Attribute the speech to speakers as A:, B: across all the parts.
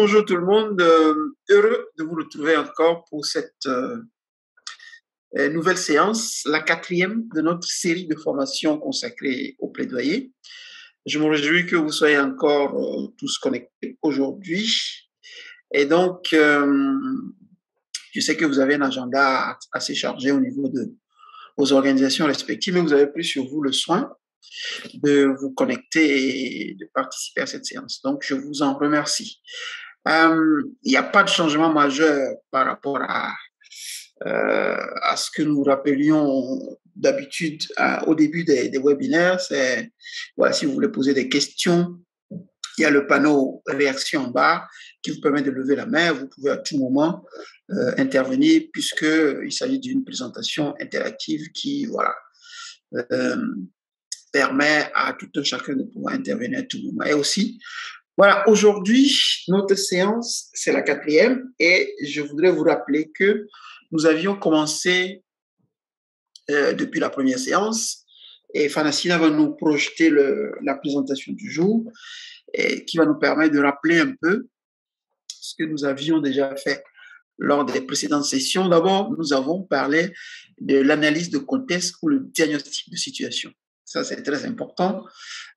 A: Bonjour tout le monde. Heureux de vous retrouver encore pour cette nouvelle séance, la quatrième de notre série de formations consacrée au plaidoyer. Je me réjouis que vous soyez encore tous connectés aujourd'hui. Et donc, je sais que vous avez un agenda assez chargé au niveau de vos organisations respectives, mais vous avez pris sur vous le soin de vous connecter et de participer à cette séance. Donc, je vous en remercie. Il n'y a pas de changement majeur par rapport à ce que nous rappelions d'habitude au début des webinaires. C'est, voilà, si vous voulez poser des questions, il y a le panneau réaction en bas qui vous permet de lever la main. Vous pouvez à tout moment intervenir puisqu'il s'agit d'une présentation interactive qui, voilà, permet à tout un chacun de pouvoir intervenir à tout moment. Et aussi, voilà, aujourd'hui, notre séance, c'est la quatrième et je voudrais vous rappeler que nous avions commencé depuis la première séance et Fanacina va nous projeter la présentation du jour et qui va nous permettre de rappeler un peu ce que nous avions déjà fait lors des précédentes sessions. D'abord, nous avons parlé de l'analyse de contexte ou le diagnostic de situation. Ça, c'est très important.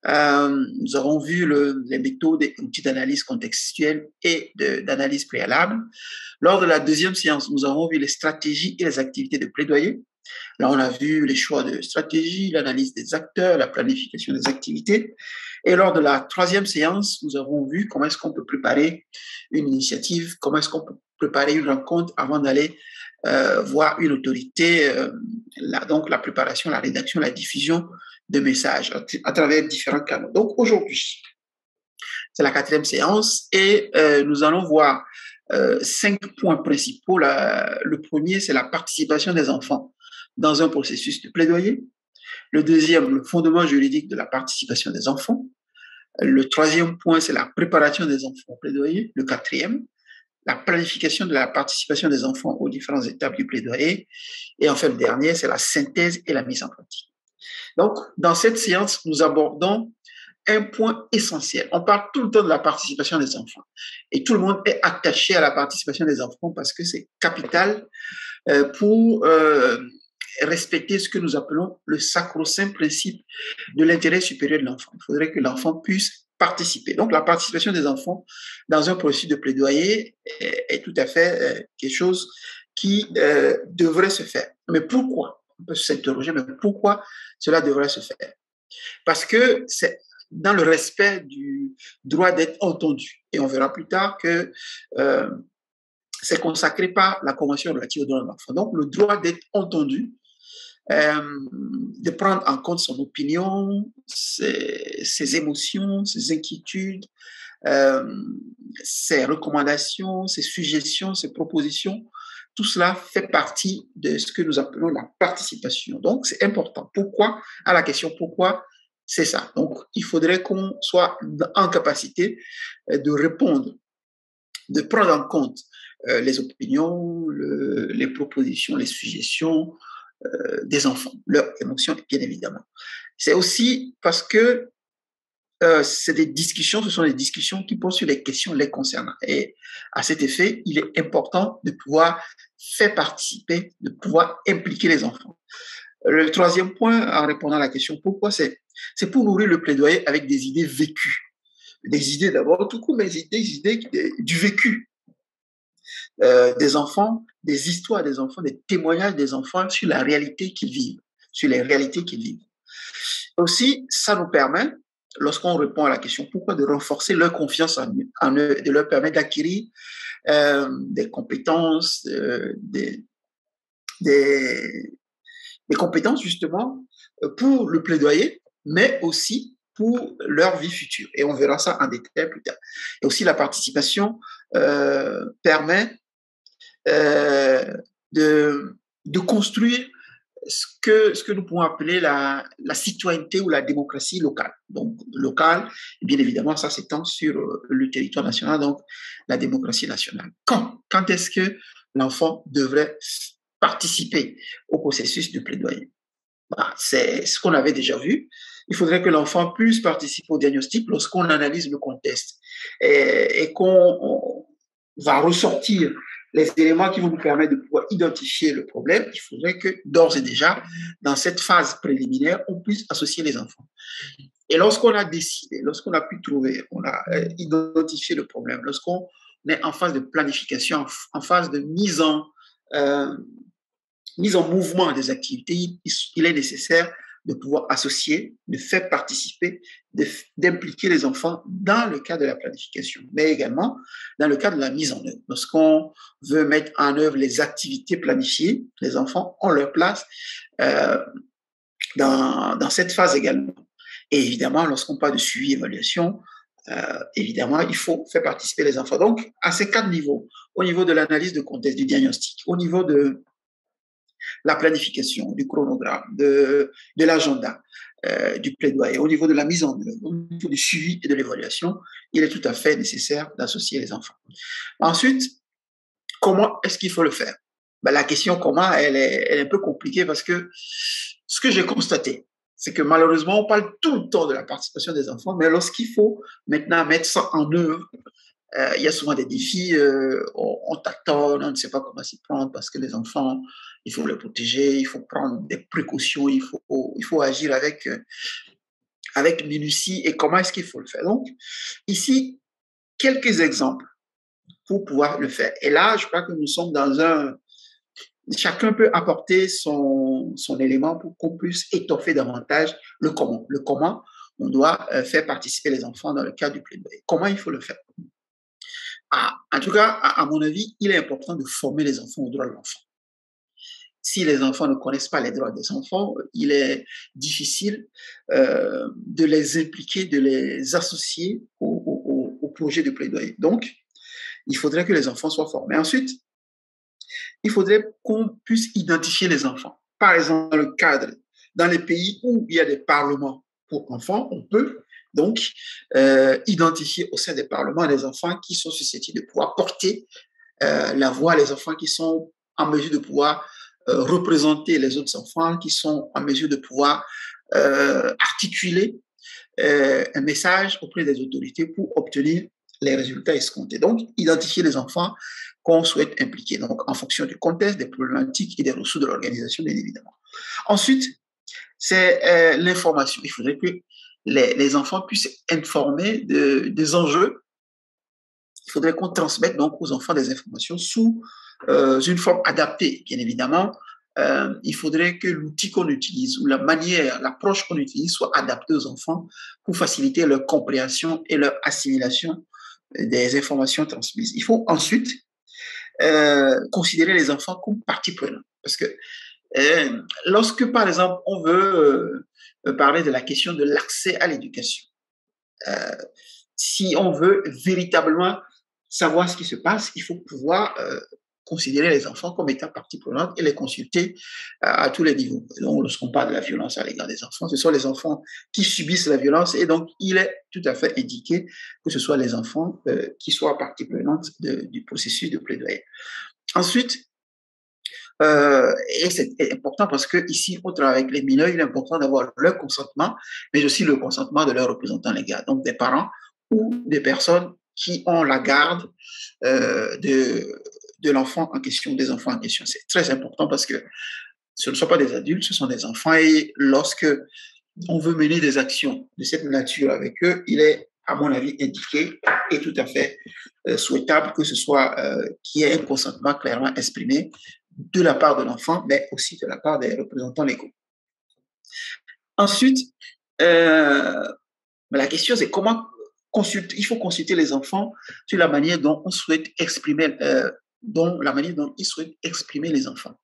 A: Nous avons vu les méthodes et outils d'analyse contextuelle et d'analyse préalable. Lors de la deuxième séance, nous avons vu les stratégies et les activités de plaidoyer. Là, on a vu les choix de stratégie, l'analyse des acteurs, la planification des activités. Et lors de la troisième séance, nous avons vu comment est-ce qu'on peut préparer une initiative, comment est-ce qu'on peut préparer une rencontre avant d'aller voir une autorité, donc la préparation, la rédaction, la diffusion de messages à travers différents canaux. Donc aujourd'hui, c'est la quatrième séance et nous allons voir 5 points principaux. Le premier, c'est la participation des enfants dans un processus de plaidoyer. Le deuxième, le fondement juridique de la participation des enfants. Le troisième point, c'est la préparation des enfants au plaidoyer. Le quatrième, la planification de la participation des enfants aux différentes étapes du plaidoyer. Et enfin, le dernier, c'est la synthèse et la mise en pratique. Donc, dans cette séance, nous abordons un point essentiel. On parle tout le temps de la participation des enfants. Et tout le monde est attaché à la participation des enfants parce que c'est capital pour respecter ce que nous appelons le sacro-saint principe de l'intérêt supérieur de l'enfant. Il faudrait que l'enfant puisse participer. Donc, la participation des enfants dans un processus de plaidoyer est tout à fait quelque chose qui devrait se faire. Mais pourquoi? On peut s'interroger, mais pourquoi cela devrait se faire? Parce que c'est dans le respect du droit d'être entendu. Et on verra plus tard que c'est consacré par la Convention relative aux droits de l'enfant. Donc, le droit d'être entendu, de prendre en compte son opinion, ses émotions, ses inquiétudes, ses recommandations, ses suggestions, ses propositions, tout cela fait partie de ce que nous appelons la participation. Donc, c'est important. Pourquoi? À la question pourquoi, c'est ça. Donc, il faudrait qu'on soit en capacité de répondre, de prendre en compte les opinions, les propositions, les suggestions des enfants, leurs émotions, bien évidemment. C'est aussi parce que c'est des discussions, ce sont des discussions qui posent sur les questions les concernant. Et à cet effet, il est important de pouvoir faire participer, de pouvoir impliquer les enfants. Le troisième point, en répondant à la question pourquoi, c'est pour nourrir le plaidoyer avec des idées vécues. Des idées d'abord, tout court, mais des idées du vécu des enfants, des histoires des enfants, des témoignages des enfants sur la réalité qu'ils vivent, sur les réalités qu'ils vivent. Aussi, ça nous permet, lorsqu'on répond à la question pourquoi, de renforcer leur confiance en eux, de leur permettre d'acquérir des compétences, des compétences justement pour le plaidoyer, mais aussi pour leur vie future. Et on verra ça en détail plus tard. Et aussi, la participation permet de construire ce que nous pouvons appeler la citoyenneté ou la démocratie locale. Donc, locale, bien évidemment, ça s'étend sur le territoire national, donc la démocratie nationale. Quand est-ce que l'enfant devrait participer au processus de plaidoyer? C'est ce qu'on avait déjà vu. Il faudrait que l'enfant puisse participer au diagnostic lorsqu'on analyse le contexte et qu'on va ressortir les éléments qui vont nous permettre de pouvoir identifier le problème, il faudrait que d'ores et déjà, dans cette phase préliminaire, on puisse associer les enfants. Et lorsqu'on a décidé, lorsqu'on a pu trouver, on a identifié le problème, lorsqu'on est en phase de planification, en phase de euh, mise en mouvement des activités, il est nécessaire de pouvoir associer, de faire participer, d'impliquer les enfants dans le cadre de la planification, mais également dans le cadre de la mise en œuvre. Lorsqu'on veut mettre en œuvre les activités planifiées, les enfants ont leur place euh, dans cette phase également. Et évidemment, lorsqu'on parle de suivi-évaluation, évidemment, il faut faire participer les enfants. Donc, à ces 4 niveaux, au niveau de l'analyse de contexte, du diagnostic, au niveau de la planification, du chronogramme, de l'agenda, du plaidoyer, au niveau de la mise en œuvre, au niveau du suivi et de l'évaluation, il est tout à fait nécessaire d'associer les enfants. Ensuite, comment est-ce qu'il faut le faire? Ben, la question comment, elle est un peu compliquée parce que ce que j'ai constaté, c'est que malheureusement, on parle tout le temps de la participation des enfants, mais lorsqu'il faut maintenant mettre ça en œuvre, il y a souvent des défis, on tâtonne, on ne sait pas comment s'y prendre parce que les enfants, il faut les protéger, il faut prendre des précautions, il faut agir avec minutie et comment est-ce qu'il faut le faire. Donc, ici, quelques exemples pour pouvoir le faire. Et là, je crois que nous sommes dans un... Chacun peut apporter son élément pour qu'on puisse étoffer davantage le comment. Le comment, on doit faire participer les enfants dans le cadre du plaidoyer. Comment il faut le faire? En tout cas, à mon avis, il est important de former les enfants aux droits de l'enfant. Si les enfants ne connaissent pas les droits des enfants, il est difficile de les impliquer, de les associer au projet de plaidoyer. Donc, il faudrait que les enfants soient formés. Ensuite, il faudrait qu'on puisse identifier les enfants. Par exemple, dans le cadre, dans les pays où il y a des parlements pour enfants, on peut donc identifier au sein des parlements les enfants qui sont susceptibles de pouvoir porter la voix, les enfants qui sont en mesure de pouvoir représenter les autres enfants, qui sont en mesure de pouvoir articuler un message auprès des autorités pour obtenir les résultats escomptés. Donc, identifier les enfants qu'on souhaite impliquer, donc en fonction du contexte, des problématiques et des ressources de l'organisation, bien évidemment. Ensuite, c'est l'information. Il faudrait que les enfants puissent informer des enjeux. Il faudrait qu'on transmette donc aux enfants des informations sous une forme adaptée, bien évidemment. Il faudrait que l'outil qu'on utilise ou la manière, l'approche qu'on utilise soit adaptée aux enfants pour faciliter leur compréhension et leur assimilation des informations transmises. Il faut ensuite considérer les enfants comme partie prenante. Parce que lorsque, par exemple, on veut parler de la question de l'accès à l'éducation, si on veut véritablement savoir ce qui se passe, il faut pouvoir considérer les enfants comme étant partie prenante et les consulter à tous les niveaux. Donc, lorsqu'on parle de la violence à l'égard des enfants, ce sont les enfants qui subissent la violence et donc il est tout à fait indiqué que ce soit les enfants qui soient partie prenante du processus de plaidoyer. Ensuite, et c'est important parce que ici, on travaille avec les mineurs, il est important d'avoir leur consentement, mais aussi le consentement de leurs représentants légaux, donc des parents ou des personnes qui ont la garde de l'enfant en question, des enfants en question. C'est très important parce que ce ne sont pas des adultes, ce sont des enfants et lorsque on veut mener des actions de cette nature avec eux, il est, à mon avis, indiqué et tout à fait souhaitable que ce soit qu'il y ait un consentement clairement exprimé de la part de l'enfant, mais aussi de la part des représentants légaux. Ensuite, la question c'est comment consulter. Il faut consulter les enfants sur la manière dont on souhaite exprimer, la manière dont ils souhaitent exprimer les enfants,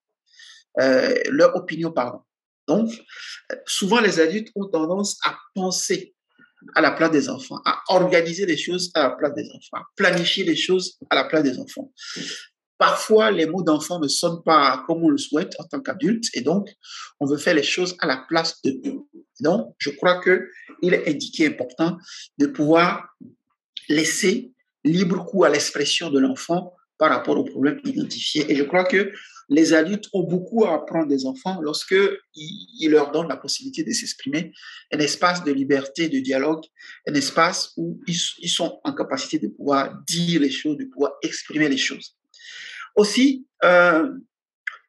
A: leur opinion, pardon. Donc, souvent les adultes ont tendance à penser à la place des enfants, à organiser les choses à la place des enfants, à planifier les choses à la place des enfants. Parfois, les mots d'enfant ne sonnent pas comme on le souhaite en tant qu'adulte et donc, on veut faire les choses à la place de eux. Donc, je crois qu'il est indiqué important de pouvoir laisser libre cours à l'expression de l'enfant par rapport aux problèmes identifiés. Et je crois que les adultes ont beaucoup à apprendre des enfants lorsque ils leur donnent la possibilité de s'exprimer, un espace de liberté, de dialogue, un espace où ils sont en capacité de pouvoir dire les choses, de pouvoir exprimer les choses. Aussi, dans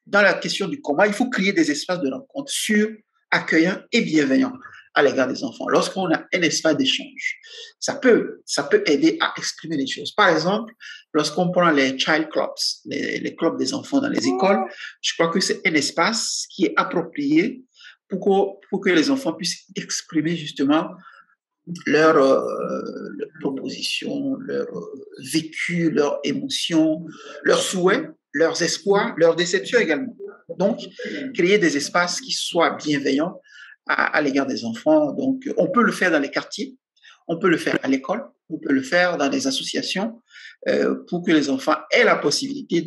A: la question du comment, il faut créer des espaces de rencontre sûrs, accueillants et bienveillants à l'égard des enfants. Lorsqu'on a un espace d'échange, ça peut aider à exprimer les choses. Par exemple, lorsqu'on prend les child clubs, les clubs des enfants dans les écoles, je crois que c'est un espace qui est approprié pour que les enfants puissent exprimer justement leurs propositions, leur vécu, leurs émotions, leurs souhaits, leurs espoirs, leurs déceptions également. Donc, créer des espaces qui soient bienveillants à l'égard des enfants. Donc, on peut le faire dans les quartiers, on peut le faire à l'école, on peut le faire dans des associations pour que les enfants aient la possibilité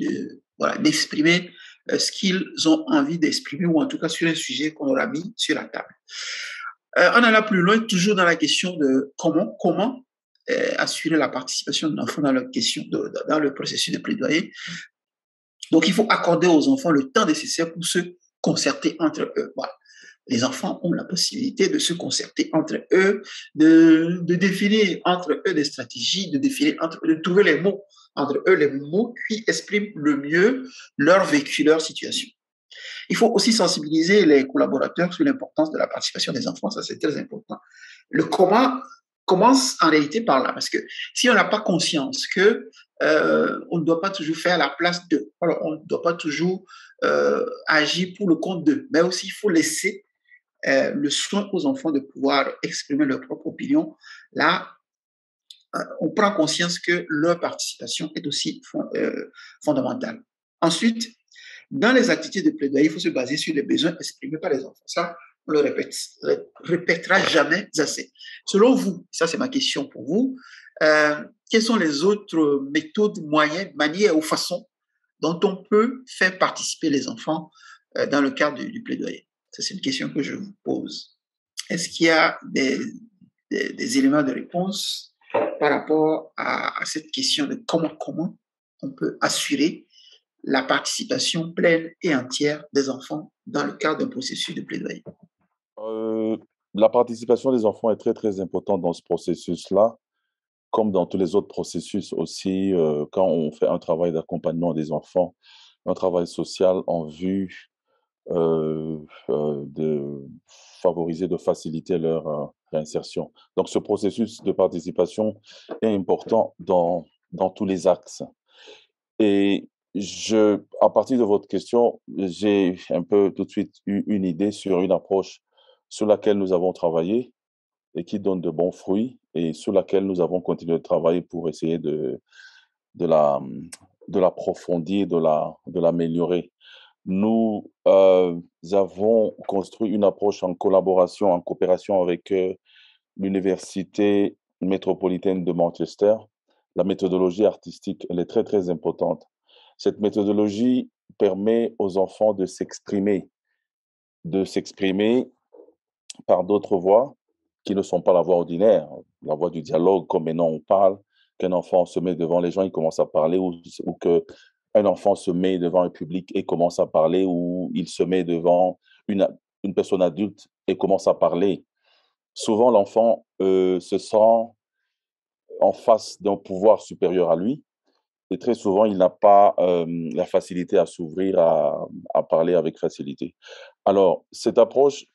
A: d'exprimer ce qu'ils ont envie d'exprimer ou en tout cas sur un sujet qu'on aura mis sur la table. On en a plus loin, toujours dans la question de comment assurer la participation de l'enfant dans dans le processus de plaidoyer. Donc, il faut accorder aux enfants le temps nécessaire pour se concerter entre eux. Voilà. Les enfants ont la possibilité de se concerter entre eux, de définir entre eux des stratégies, de trouver les mots entre eux, les mots qui expriment le mieux leur vécu, leur situation. Il faut aussi sensibiliser les collaborateurs sur l'importance de la participation des enfants, ça c'est très important. Le comment commence en réalité par là, parce que si on n'a pas conscience que on ne doit pas toujours faire la place d'eux, alors on ne doit pas toujours agir pour le compte d'eux, mais aussi il faut laisser le soin aux enfants de pouvoir exprimer leur propre opinion. Là, on prend conscience que leur participation est aussi fondamentale. Ensuite, dans les activités de plaidoyer, il faut se baser sur les besoins exprimés par les enfants. Ça, on le répétera jamais assez. Selon vous, ça c'est ma question pour vous, quelles sont les autres méthodes, moyens, manières ou façons dont on peut faire participer les enfants dans le cadre du plaidoyer? Ça, c'est une question que je vous pose. Est-ce qu'il y a des éléments de réponse par rapport à cette question de comment on peut assurer la participation pleine et entière des enfants dans le cadre d'un processus de plaidoyer?
B: Euh, la participation des enfants est très, très importante dans ce processus-là, comme dans tous les autres processus aussi, quand on fait un travail d'accompagnement des enfants, un travail social en vue de favoriser, de faciliter leur réinsertion. Donc, ce processus de participation est important dans tous les axes. Et à partir de votre question, j'ai un peu tout de suite eu une idée sur une approche sur laquelle nous avons travaillé et qui donne de bons fruits et sur laquelle nous avons continué de travailler pour essayer de la, de l'approfondir, de l'améliorer. Nous avons construit une approche en collaboration, en coopération avec l'Université métropolitaine de Manchester. La méthodologie artistique, elle est très, très importante. Cette méthodologie permet aux enfants de s'exprimer par d'autres voies qui ne sont pas la voie ordinaire, la voie du dialogue, comme maintenant on parle, qu'un enfant se met devant les gens, il commence à parler, ou qu'un enfant se met devant un public et commence à parler, ou il se met devant une personne adulte et commence à parler. Souvent, l'enfant se sent en face d'un pouvoir supérieur à lui, et très souvent, il n'a pas la facilité à s'ouvrir, à parler avec facilité. Alors, cette approche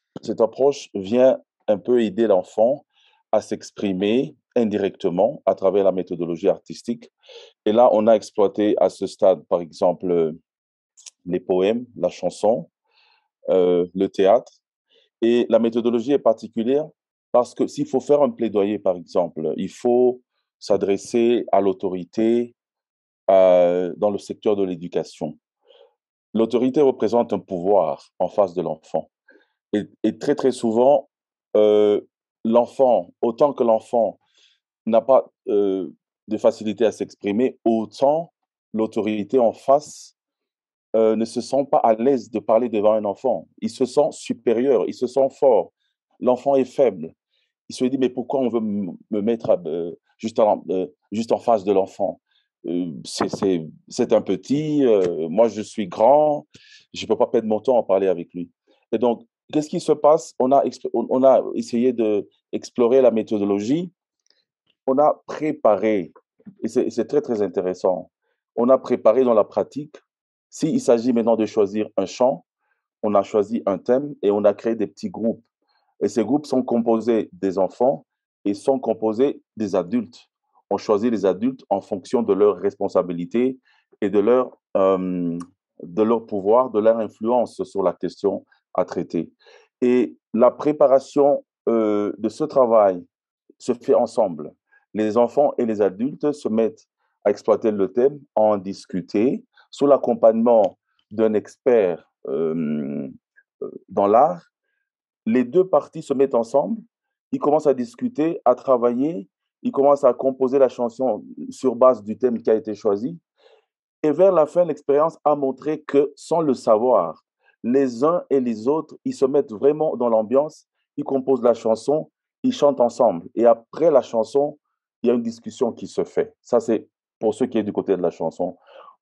B: vient un peu aider l'enfant à s'exprimer indirectement à travers la méthodologie artistique. Et là, on a exploité à ce stade, par exemple, les poèmes, la chanson, le théâtre. Et la méthodologie est particulière parce que s'il faut faire un plaidoyer, par exemple, il faut s'adresser à l'autorité dans le secteur de l'éducation. L'autorité représente un pouvoir en face de l'enfant. Et très, très souvent, l'enfant, autant que l'enfant n'a pas de facilité à s'exprimer, autant l'autorité en face ne se sent pas à l'aise de parler devant un enfant. Il se sent supérieur, il se sent fort. L'enfant est faible. Il se dit, mais pourquoi on veut me mettre juste en face de l'enfant? c'est un petit, moi je suis grand, je ne peux pas perdre mon temps à parler avec lui. Et donc, qu'est-ce qui se passe? On a essayé d'explorer la méthodologie, on a préparé, et c'est très très intéressant, on a préparé dans la pratique, s'il s'agit maintenant de choisir un chant, on a choisi un thème et on a créé des petits groupes. Et ces groupes sont composés des enfants et sont composés des adultes. On choisit les adultes en fonction de leurs responsabilités et de leur pouvoir, de leur influence sur la question à traiter. Et la préparation de ce travail se fait ensemble. Les enfants et les adultes se mettent à exploiter le thème, à en discuter, sous l'accompagnement d'un expert dans l'art. Les deux parties se mettent ensemble, ils commencent à discuter, à travailler, ils commencent à composer la chanson sur base du thème qui a été choisi. Et vers la fin, l'expérience a montré que sans le savoir, les uns et les autres, ils se mettent vraiment dans l'ambiance, ils composent la chanson, ils chantent ensemble. Et après la chanson, il y a une discussion qui se fait. Ça, c'est pour ceux qui est du côté de la chanson.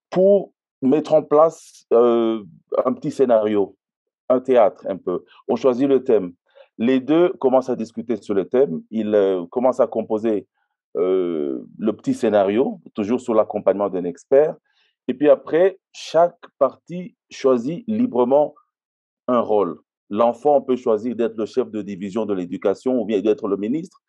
B: Pour mettre en place un petit scénario, un théâtre un peu. On choisit le thème. Les deux commencent à discuter sur le thème. Ils commencent à composer le petit scénario, toujours sous l'accompagnement d'un expert. Et puis après, chaque partie choisit librement un rôle. L'enfant peut choisir d'être le chef de division de l'éducation ou bien d'être le ministre.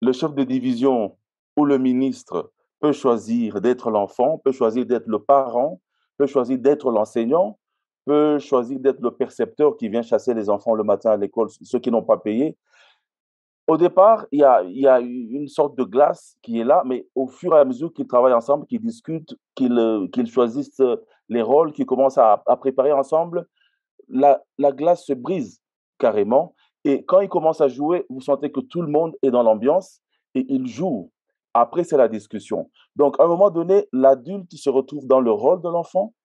B: Le chef de division ou le ministre peut choisir d'être l'enfant, peut choisir d'être le parent, peut choisir d'être l'enseignant, peut choisir d'être le percepteur qui vient chasser les enfants le matin à l'école, ceux qui n'ont pas payé. Au départ, il y a une sorte de glace qui est là, mais au fur et à mesure qu'ils travaillent ensemble, qu'ils discutent, qu'ils choisissent les rôles, qu'ils commencent à préparer ensemble, la glace se brise carrément. Et quand ils commencent à jouer, vous sentez que tout le monde est dans l'ambiance et ils jouent. Après, c'est la discussion. Donc, à un moment donné, l'adulte se retrouve dans le rôle de l'enfant.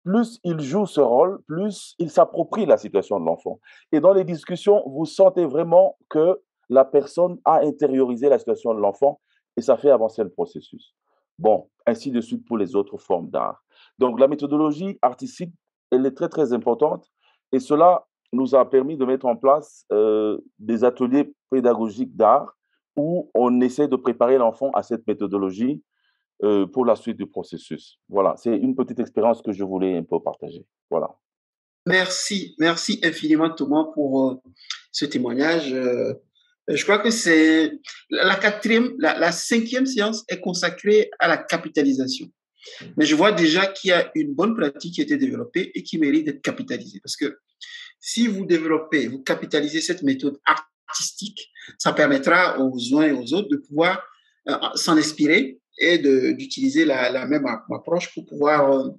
B: Plus il joue ce rôle, plus il s'approprie la situation de l'enfant. Et dans les discussions, vous sentez vraiment que la personne a intériorisé la situation de l'enfant et ça fait avancer le processus. Bon, ainsi de suite pour les autres formes d'art. Donc, la méthodologie artistique, elle est très, très importante et cela nous a permis de mettre en place des ateliers pédagogiques d'art où on essaie de préparer l'enfant à cette méthodologie pour la suite du processus. Voilà, c'est une petite expérience que je voulais un peu partager. Voilà.
A: Merci infiniment Thomas pour ce témoignage. Je crois que c'est la quatrième, la cinquième séance est consacrée à la capitalisation. Mais je vois déjà qu'il y a une bonne pratique qui a été développée et qui mérite d'être capitalisée. Parce que si vous développez, vous capitalisez cette méthode artistique, ça permettra aux uns et aux autres de pouvoir s'en inspirer et d'utiliser la même approche pour pouvoir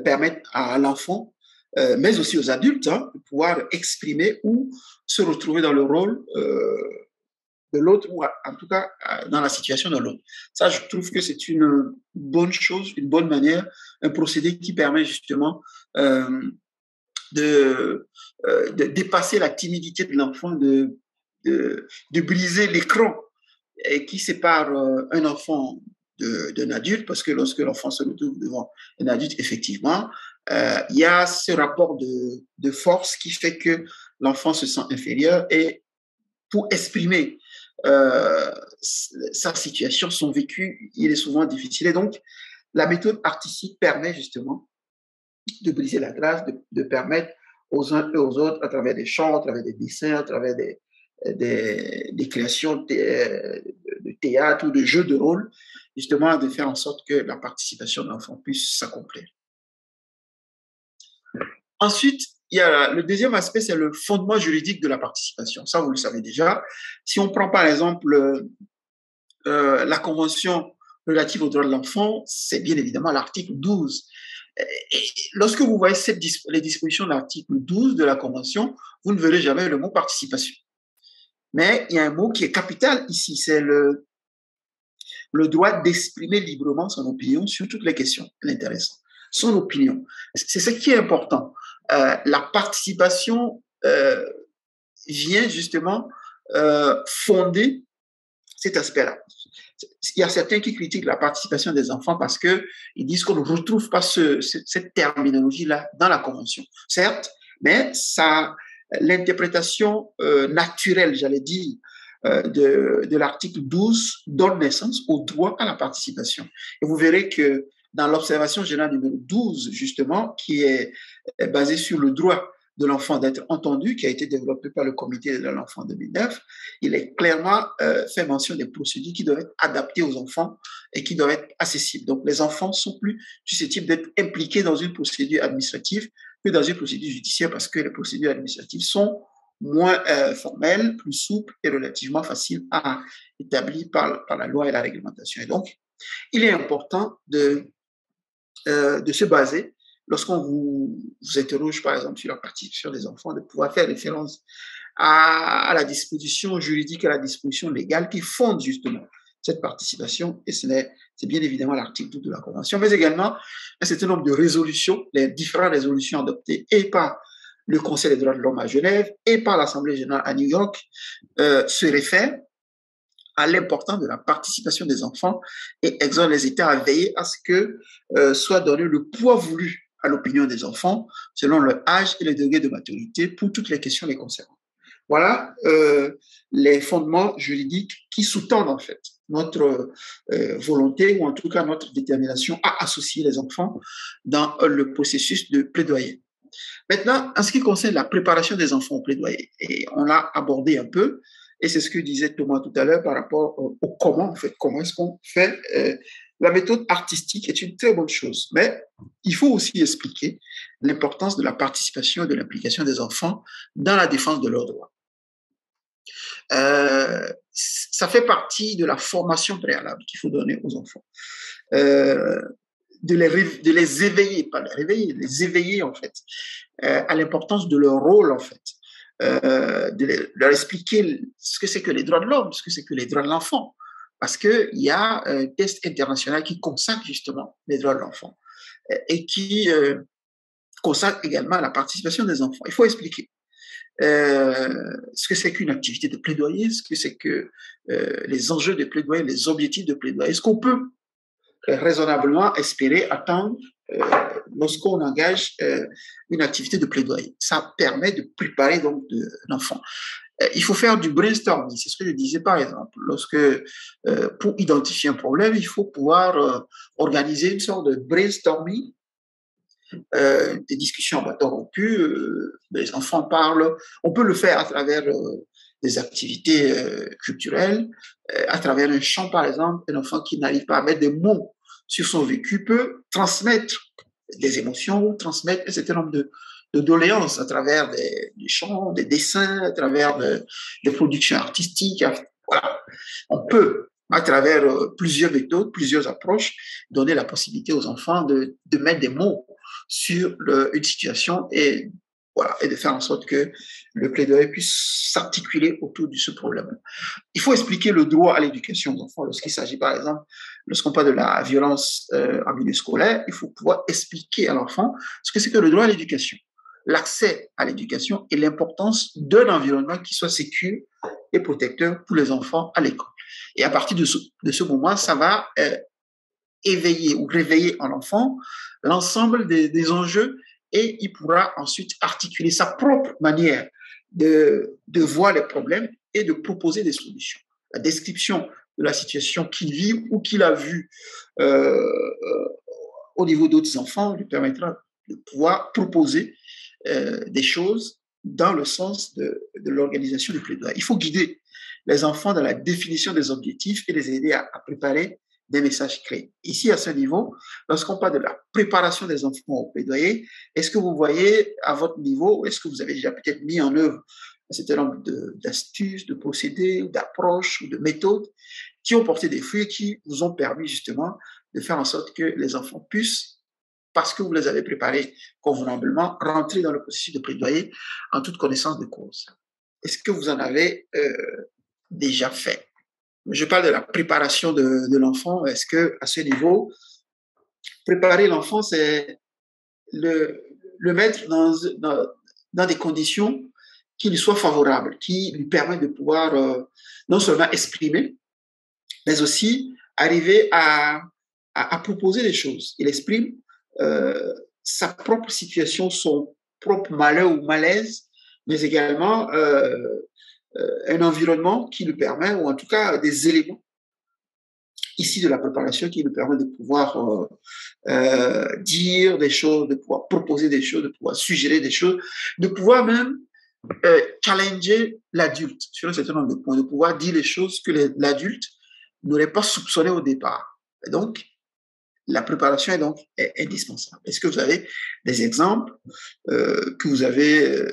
A: permettre à l'enfant, mais aussi aux adultes, de pouvoir exprimer ou se retrouver dans le rôle de l'autre, ou en tout cas dans la situation de l'autre. Ça, je trouve que c'est une bonne chose, une bonne manière, un procédé qui permet justement de dépasser la timidité de l'enfant, de briser l'écran qui sépare un enfant d'un adulte, parce que lorsque l'enfant se retrouve devant un adulte, effectivement, il y a ce rapport de force qui fait que l'enfant se sent inférieur et pour exprimer sa situation, son vécu, il est souvent difficile. Et donc, la méthode artistique permet justement de briser la glace, de permettre aux uns et aux autres, à travers des chants, à travers des dessins, à travers des créations de théâtre ou de jeux de rôle, justement de faire en sorte que la participation de l'enfant puisse s'accomplir. Ensuite, il y a le deuxième aspect, c'est le fondement juridique de la participation. Ça, vous le savez déjà. Si on prend par exemple la Convention relative aux droits de l'enfant, c'est bien évidemment l'article 12. Et lorsque vous voyez les dispositions de l'article 12 de la Convention, vous ne verrez jamais le mot participation. Mais il y a un mot qui est capital ici, c'est le droit d'exprimer librement son opinion sur toutes les questions qui l'intéressent. Son opinion. C'est ce qui est important. La participation vient justement fonder cet aspect-là. Il y a certains qui critiquent la participation des enfants parce qu'ils disent qu'on ne retrouve pas cette terminologie-là dans la Convention. Certes, mais l'interprétation naturelle, j'allais dire, de l'article 12 donne naissance au droit à la participation. Et vous verrez que dans l'observation générale numéro 12, justement, qui est basée sur le droit de l'enfant d'être entendu, qui a été développé par le comité de l'enfant 2009, il est clairement fait mention des procédures qui doivent être adaptées aux enfants et qui doivent être accessibles. Donc, les enfants sont plus susceptibles d'être impliqués dans une procédure administrative que dans une procédure judiciaire parce que les procédures administratives sont moins formelles, plus souples et relativement faciles à établir par la loi et la réglementation. Et donc, il est important de se baser lorsqu'on vous interroge, par exemple, sur la participation des enfants, de pouvoir faire référence à la disposition juridique, à la disposition légale qui fonde justement cette participation. Et c'est bien évidemment l'article 12 de la Convention, mais également un certain nombre de résolutions, les différentes résolutions adoptées et par le Conseil des droits de l'homme à Genève et par l'Assemblée générale à New York se réfèrent à l'importance de la participation des enfants et exhorte les États à veiller à ce que soit donné le poids voulu à l'opinion des enfants selon leur âge et le degré de maturité pour toutes les questions les concernant. Voilà les fondements juridiques qui sous-tendent en fait notre volonté ou en tout cas notre détermination à associer les enfants dans le processus de plaidoyer. Maintenant, en ce qui concerne la préparation des enfants au plaidoyer, et on l'a abordé un peu, et c'est ce que disait Thomas tout à l'heure par rapport au comment, en fait, comment est-ce qu'on fait. La méthode artistique est une très bonne chose, mais il faut aussi expliquer l'importance de la participation et de l'implication des enfants dans la défense de leurs droits. Ça fait partie de la formation préalable qu'il faut donner aux enfants. De les éveiller, pas les réveiller, les éveiller en fait, à l'importance de leur rôle en fait, de leur expliquer ce que c'est que les droits de l'homme, ce que c'est que les droits de l'enfant, parce qu'il y a un test international qui consacre justement les droits de l'enfant et qui consacre également la participation des enfants. Il faut expliquer ce que c'est qu'une activité de plaidoyer, ce que c'est que les enjeux de plaidoyer, les objectifs de plaidoyer, ce qu'on peut raisonnablement espérer attendre lorsqu'on engage une activité de plaidoyer. Ça permet de préparer donc l'enfant. Il faut faire du brainstorming, c'est ce que je disais par exemple. Pour identifier un problème, il faut pouvoir organiser une sorte de brainstorming, des discussions à bâton rompu, les enfants parlent, on peut le faire à travers des activités culturelles, à travers un chant par exemple, un enfant qui n'arrive pas à mettre des mots sur son vécu peut transmettre des émotions, transmettre un certain nombre de doléances à travers des chants, des dessins, à travers des productions artistiques. Voilà. On peut, à travers plusieurs méthodes, plusieurs approches, donner la possibilité aux enfants de mettre des mots sur une situation et de faire en sorte que le plaidoyer puisse s'articuler autour de ce problème. Il faut expliquer le droit à l'éducation aux enfants. Lorsqu'il s'agit, par exemple, lorsqu'on parle de la violence en milieu scolaire, il faut pouvoir expliquer à l'enfant ce que c'est que le droit à l'éducation, l'accès à l'éducation et l'importance d'un environnement qui soit sécure et protecteur pour les enfants à l'école. Et à partir de ce moment, ça va éveiller ou réveiller en enfant l'ensemble des enjeux et il pourra ensuite articuler sa propre manière de voir les problèmes et de proposer des solutions. La description de la situation qu'il vit ou qu'il a vue au niveau d'autres enfants lui permettra de pouvoir proposer des choses dans le sens de l'organisation du plaidoyer. Il faut guider les enfants dans la définition des objectifs et les aider à préparer des messages clés. Ici, à ce niveau, lorsqu'on parle de la préparation des enfants au plaidoyer, est-ce que vous voyez à votre niveau, est-ce que vous avez déjà peut-être mis en œuvre un certain nombre d'astuces, de procédés, d'approches ou de méthodes qui ont porté des fruits et qui vous ont permis justement de faire en sorte que les enfants puissent, parce que vous les avez préparés convenablement, rentrer dans le processus de plaidoyer en toute connaissance de cause. Est-ce que vous en avez déjà fait? Je parle de la préparation de l'enfant. Est-ce que à ce niveau, préparer l'enfant, c'est le mettre dans des conditions qui lui soient favorables, qui lui permettent de pouvoir non seulement exprimer mais aussi arriver à proposer des choses. Il exprime sa propre situation, son propre malheur ou malaise, mais également un environnement qui lui permet, ou en tout cas des éléments ici de la préparation qui nous permet de pouvoir dire des choses, de pouvoir proposer des choses, de pouvoir suggérer des choses, de pouvoir même challenger l'adulte sur un certain nombre de points, de pouvoir dire les choses que l'adulte n'aurait pas soupçonné au départ. Et donc, la préparation est donc indispensable. Est-ce que vous avez des exemples que vous avez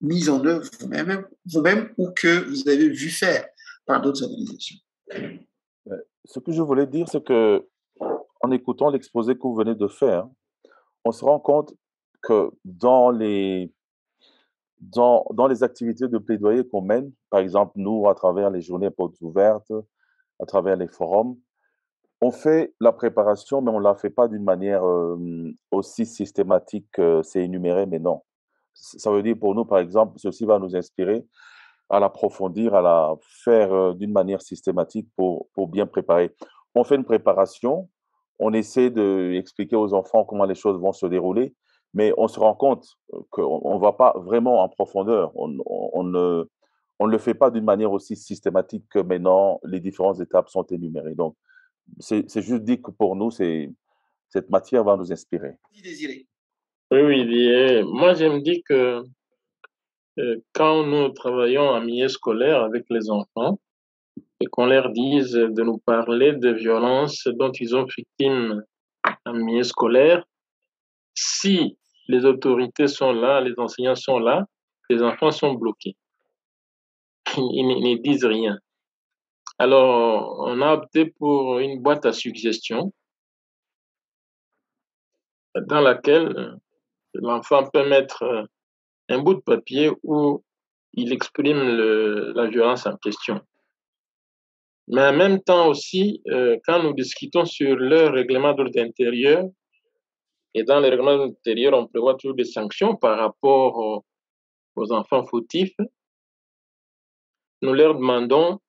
A: mis en œuvre vous-même ou que vous avez vu faire par d'autres organisations?
B: Ce que je voulais dire, c'est que en écoutant l'exposé que vous venez de faire, on se rend compte que dans les activités de plaidoyer qu'on mène, par exemple, nous, à travers les journées portes ouvertes, à travers les forums, on fait la préparation, mais on ne la fait pas d'une manière aussi systématique que c'est énuméré, mais non. Ça veut dire pour nous, par exemple, ceci va nous inspirer à l'approfondir, à la faire d'une manière systématique pour bien préparer. On fait une préparation, on essaie d'expliquer aux enfants comment les choses vont se dérouler, mais on se rend compte qu'on ne va pas vraiment en profondeur. On ne le fait pas d'une manière aussi systématique que maintenant les différentes étapes sont énumérées. Donc, c'est juste dit que pour nous, cette matière va nous inspirer.
A: Désiré.
C: Oui, moi je me dis que quand nous travaillons en milieu scolaire avec les enfants et qu'on leur dise de nous parler de violences dont ils sont victimes en milieu scolaire, si les autorités sont là, les enseignants sont là, les enfants sont bloqués. Ils ne disent rien. Alors, on a opté pour une boîte à suggestions dans laquelle l'enfant peut mettre un bout de papier où il exprime la violence en question. Mais en même temps aussi, quand nous discutons sur leur règlement d'ordre intérieur, et dans le règlement d'ordre intérieur, on prévoit toujours des sanctions par rapport aux enfants fautifs, nous leur demandons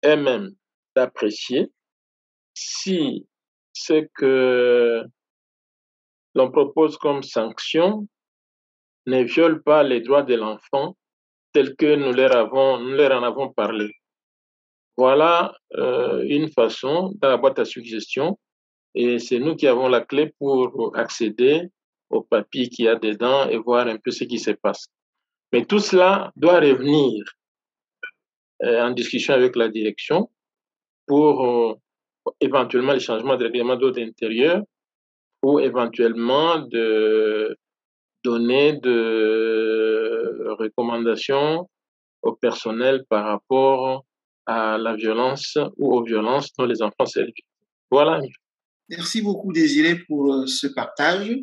C: eux-mêmes d'apprécier si ce que l'on propose comme sanction ne viole pas les droits de l'enfant tels que nous leur en avons parlé. Voilà une façon dans la boîte à suggestions, et c'est nous qui avons la clé pour accéder au papier qu'il y a dedans et voir un peu ce qui se passe. Mais tout cela doit revenir en discussion avec la direction pour éventuellement le changement de règlement d'ordre intérieur ou éventuellement de donner de recommandations au personnel par rapport à la violence ou aux violences dont les enfants sont victimes. Voilà.
A: Merci beaucoup, Désiré, pour ce partage.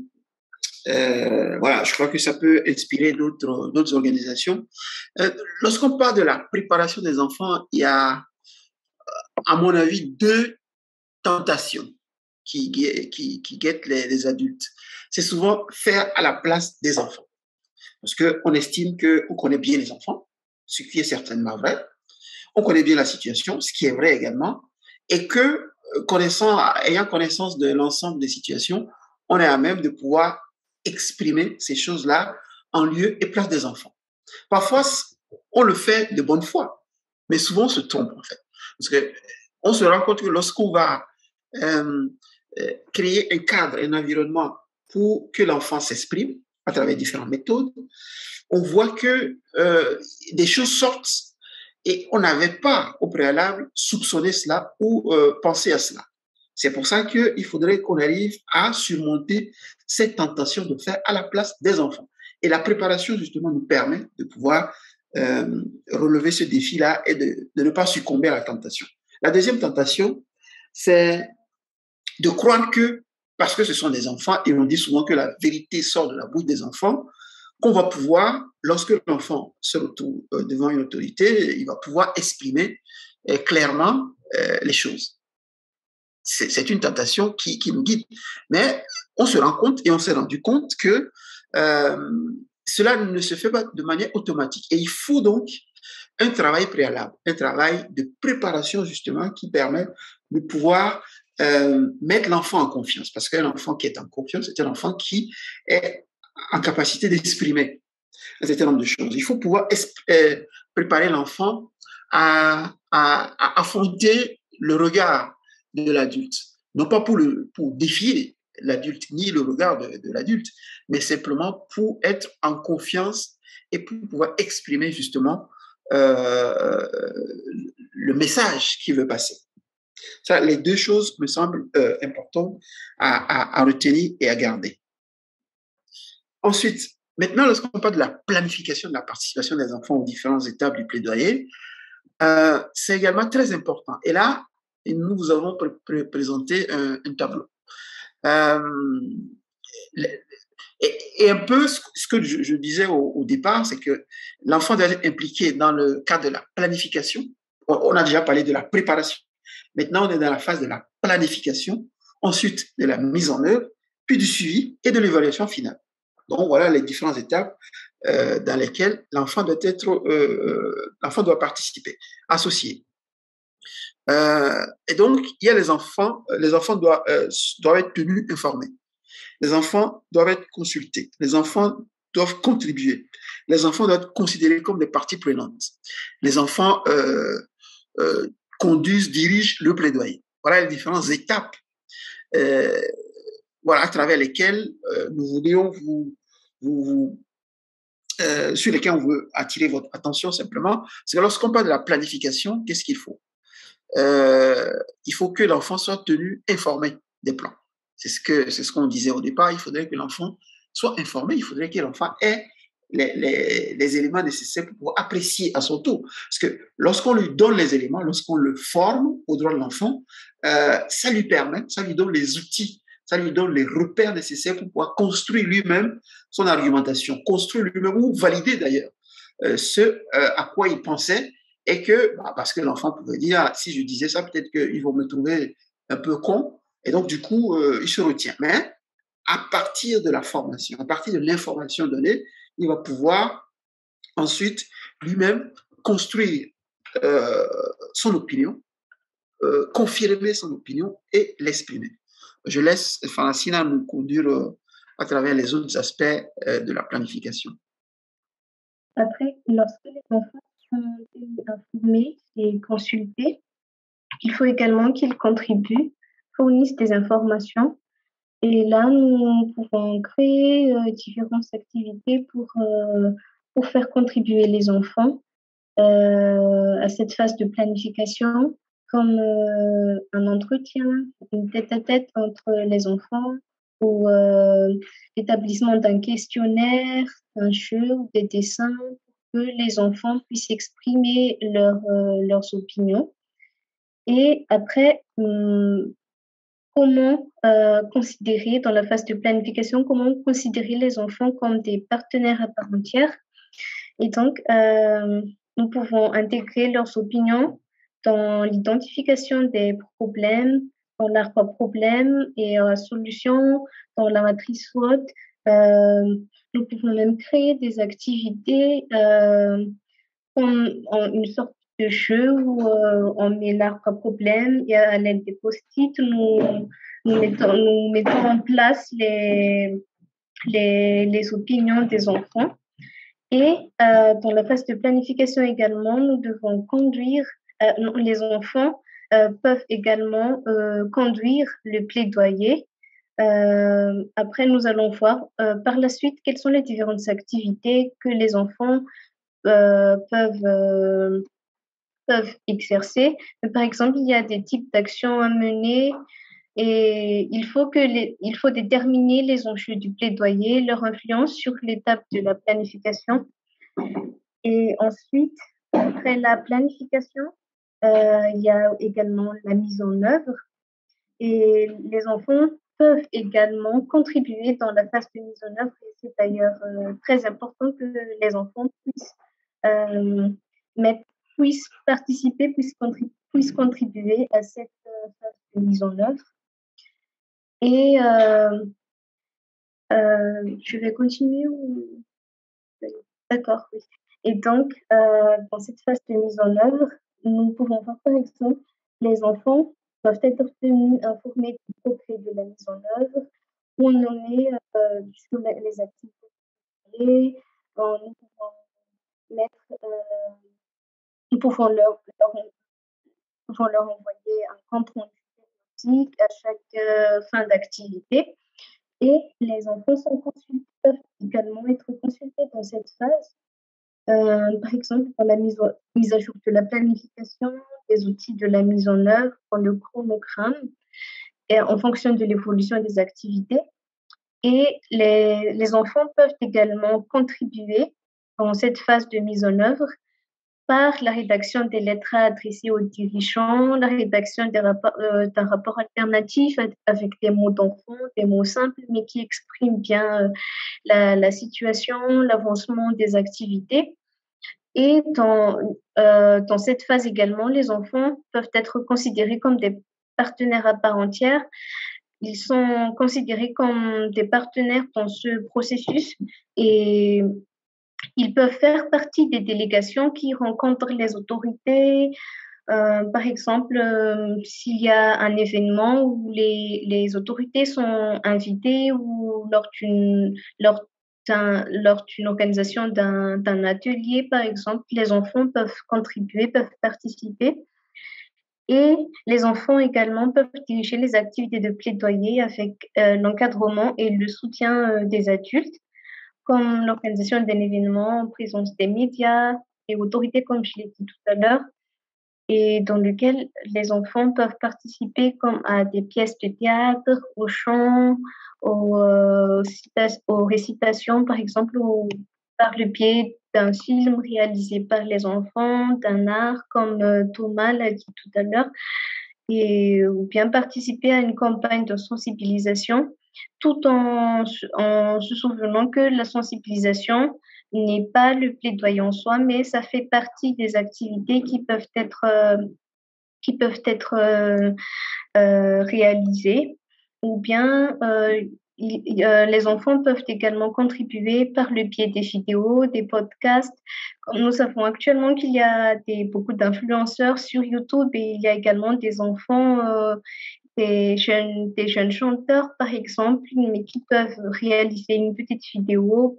A: Voilà, je crois que ça peut inspirer d'autres organisations. Lorsqu'on parle de la préparation des enfants, il y a, à mon avis, deux tentations qui guettent les adultes. C'est souvent faire à la place des enfants. Parce qu'on estime qu'on connaît bien les enfants, ce qui est certainement vrai. On connaît bien la situation, ce qui est vrai également. Et que, ayant connaissance de l'ensemble des situations, on est à même de pouvoir exprimer ces choses-là en lieu et place des enfants. Parfois, on le fait de bonne foi, mais souvent on se trompe en fait. Parce qu'on se rend compte que lorsqu'on va créer un cadre, un environnement pour que l'enfant s'exprime à travers différentes méthodes, on voit que des choses sortent et on n'avait pas au préalable soupçonné cela ou pensé à cela. C'est pour ça qu'il faudrait qu'on arrive à surmonter cette tentation de faire à la place des enfants. Et la préparation, justement, nous permet de pouvoir relever ce défi-là et de ne pas succomber à la tentation. La deuxième tentation, c'est de croire que, parce que ce sont des enfants, et on dit souvent que la vérité sort de la bouche des enfants, qu'on va pouvoir, lorsque l'enfant se retrouve devant une autorité, il va pouvoir exprimer clairement les choses. C'est une tentation qui nous guide. Mais on se rend compte et on s'est rendu compte que cela ne se fait pas de manière automatique. Et il faut donc un travail préalable, un travail de préparation justement qui permet de pouvoir mettre l'enfant en confiance. Parce qu'un enfant qui est en confiance, c'est un enfant qui est en capacité d'exprimer un certain nombre de choses. Il faut pouvoir préparer l'enfant à affronter le regard de l'adulte. Non pas pour défier l'adulte, ni le regard de l'adulte, mais simplement pour être en confiance et pour pouvoir exprimer justement le message qu'il veut passer. Ça, les deux choses me semblent importantes à retenir et à garder. Ensuite, maintenant, lorsqu'on parle de la planification de la participation des enfants aux différentes étapes du plaidoyer, c'est également très important. Et là, nous vous avons présenté un tableau. Et un peu ce que je disais au départ, c'est que l'enfant doit être impliqué dans le cadre de la planification. On a déjà parlé de la préparation. Maintenant, on est dans la phase de la planification, ensuite de la mise en œuvre, puis du suivi et de l'évaluation finale. Donc, voilà les différentes étapes dans lesquelles l'enfant doit participer, associer. Et donc, il y a les enfants doivent être tenus informés. Les enfants doivent être consultés. Les enfants doivent contribuer. Les enfants doivent être considérés comme des parties prenantes. Les enfants conduisent, dirigent le plaidoyer. Voilà les différentes étapes à travers lesquelles nous voulions sur lesquelles on veut attirer votre attention simplement. Parce que lorsqu'on parle de la planification, qu'est-ce qu'il faut? Il faut que l'enfant soit tenu informé des plans. C'est ce qu'on disait au départ. Il faudrait que l'enfant soit informé. Il faudrait que l'enfant ait les éléments nécessaires pour pouvoir apprécier à son tour. Parce que lorsqu'on lui donne les éléments, lorsqu'on le forme au droit de l'enfant, ça lui permet, ça lui donne les outils, ça lui donne les repères nécessaires pour pouvoir construire lui-même son argumentation, construire lui-même ou valider d'ailleurs ce à quoi il pensait. Et que, parce que l'enfant pouvait dire, ah, si je disais ça, peut-être qu'ils vont me trouver un peu con. Et donc, du coup, il se retient. Mais à partir de la formation, à partir de l'information donnée, il va pouvoir ensuite lui-même construire son opinion, confirmer son opinion et l'exprimer. Je laisse Francina nous conduire à travers les autres aspects de la planification.
D: Après, lorsque les enfants informés et consultés, il faut également qu'ils contribuent, fournissent des informations. Et là, nous pouvons créer différentes activités pour faire contribuer les enfants à cette phase de planification, comme un entretien, une tête-à-tête entre les enfants ou l'établissement d'un questionnaire, d'un jeu ou des dessins que les enfants puissent exprimer leurs opinions. Et après, comment considérer, dans la phase de planification, comment considérer les enfants comme des partenaires à part entière. Et donc, nous pouvons intégrer leurs opinions dans l'identification des problèmes, dans l'arbre problème et la solution, dans la matrice SWOT. Nous pouvons même créer des activités comme une sorte de jeu où on met l'arbre problème et à l'aide des post-it, nous mettons en place les opinions des enfants. Et dans la phase de planification également, nous devons conduire, les enfants peuvent également conduire le plaidoyer. Après, nous allons voir par la suite quelles sont les différentes activités que les enfants peuvent exercer. Mais par exemple, il y a des types d'actions à mener et il faut déterminer les enjeux du plaidoyer, leur influence sur l'étape de la planification. Et ensuite, après la planification, il y a également la mise en œuvre. Et les enfants peuvent également contribuer dans la phase de mise en œuvre. Et c'est d'ailleurs très important que les enfants puissent participer, puissent contribuer à cette phase de mise en œuvre. Et je vais continuer ou... D'accord, oui. Et donc, dans cette phase de mise en œuvre, nous pouvons voir par exemple les enfants doivent être tenus informés du progrès de la mise en œuvre, où on en est sur les activités. Nous pouvons mettre, nous pouvons leur envoyer un compte rendu périodique à chaque fin d'activité. Et les enfants peuvent également être consultés dans cette phase. Par exemple, pour la mise à jour de la planification, des outils de la mise en œuvre, pour le chronogramme, et en fonction de l'évolution des activités. Et les enfants peuvent également contribuer dans cette phase de mise en œuvre par la rédaction des lettres adressées aux dirigeants, la rédaction d'un rapport alternatif avec des mots d'enfant, des mots simples, mais qui expriment bien la situation, l'avancement des activités. Et dans cette phase également, les enfants peuvent être considérés comme des partenaires à part entière. Ils sont considérés comme des partenaires dans ce processus et ils peuvent faire partie des délégations qui rencontrent les autorités. Par exemple, s'il y a un événement où les autorités sont invitées ou lors d'une organisation d'un atelier, par exemple, les enfants peuvent contribuer, peuvent participer. Et les enfants également peuvent diriger les activités de plaidoyer avec l'encadrement et le soutien des adultes, comme l'organisation d'un événement en présence des médias et autorités, comme je l'ai dit tout à l'heure, et dans lequel les enfants peuvent participer comme à des pièces de théâtre, au chant, aux récitations, par exemple, ou par le biais d'un film réalisé par les enfants, d'un art, comme Thomas l'a dit tout à l'heure, ou bien participer à une campagne de sensibilisation, tout en se souvenant que la sensibilisation n'est pas le plaidoyer en soi, mais ça fait partie des activités qui peuvent être réalisées. Ou bien les enfants peuvent également contribuer par le biais des vidéos, des podcasts. Comme nous savons actuellement qu'il y a beaucoup d'influenceurs sur YouTube et il y a également des enfants, des jeunes chanteurs, par exemple, mais qui peuvent réaliser une petite vidéo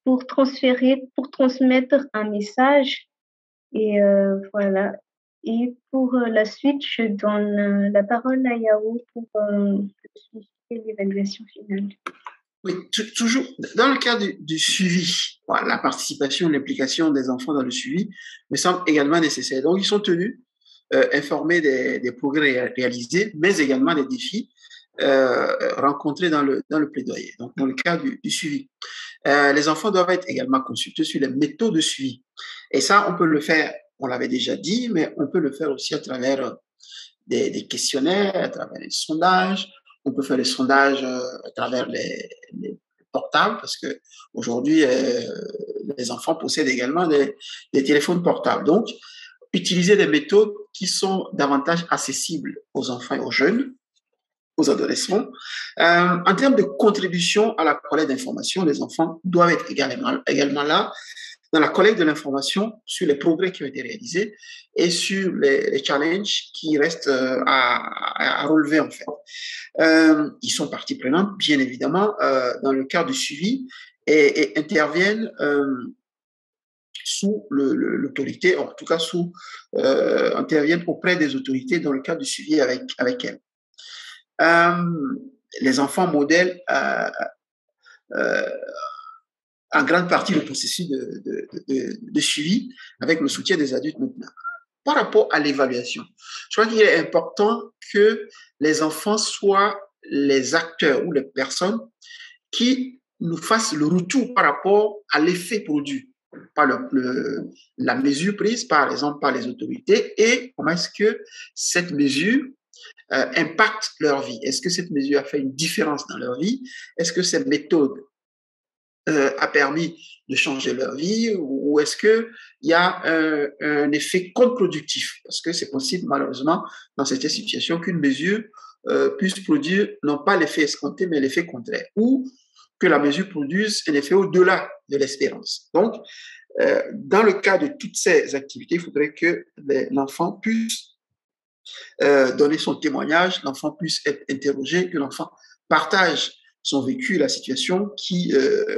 D: pour transmettre un message. Et voilà. Et pour la suite, je donne la parole à Yao pour l'évaluation finale.
A: Oui, toujours dans le cadre du suivi, la participation, l'implication des enfants dans le suivi me semble également nécessaire. Donc, ils sont tenus informés des progrès réalisés, mais également des défis rencontrés dans le plaidoyer, donc dans le cadre du suivi. Les enfants doivent être également consultés sur les méthodes de suivi. Et ça, on peut le faire, on l'avait déjà dit, mais on peut le faire aussi à travers des questionnaires, à travers des sondages. On peut faire des sondages à travers les portables, parce que aujourd'hui, les enfants possèdent également des téléphones portables. Donc, utiliser des méthodes qui sont davantage accessibles aux enfants et aux jeunes, aux adolescents. En termes de contribution à la collecte d'informations, les enfants doivent être également là dans la collecte de l'information sur les progrès qui ont été réalisés et sur les challenges qui restent à relever en fait. Ils sont partie prenante, bien évidemment, dans le cadre du suivi et interviennent sous l'autorité, en tout cas interviennent auprès des autorités dans le cadre du suivi avec elles. Les enfants modèlent en grande partie le processus de suivi avec le soutien des adultes maintenant. Par rapport à l'évaluation, je crois qu'il est important que les enfants soient les acteurs ou les personnes qui nous fassent le retour par rapport à l'effet produit par la mesure prise, par exemple, par les autorités et comment est-ce que cette mesure impacte leur vie. Est-ce que cette mesure a fait une différence dans leur vie? Est-ce que cette méthode a permis de changer leur vie ou est-ce qu'il y a un effet contre-productif? Parce que c'est possible, malheureusement, dans cette situation, qu'une mesure puisse produire non pas l'effet escompté, mais l'effet contraire, ou que la mesure produise un effet au-delà de l'espérance. Donc, Dans le cas de toutes ces activités, il faudrait que l'enfant puisse donner son témoignage, l'enfant puisse être interrogé, que l'enfant partage son vécu, la situation,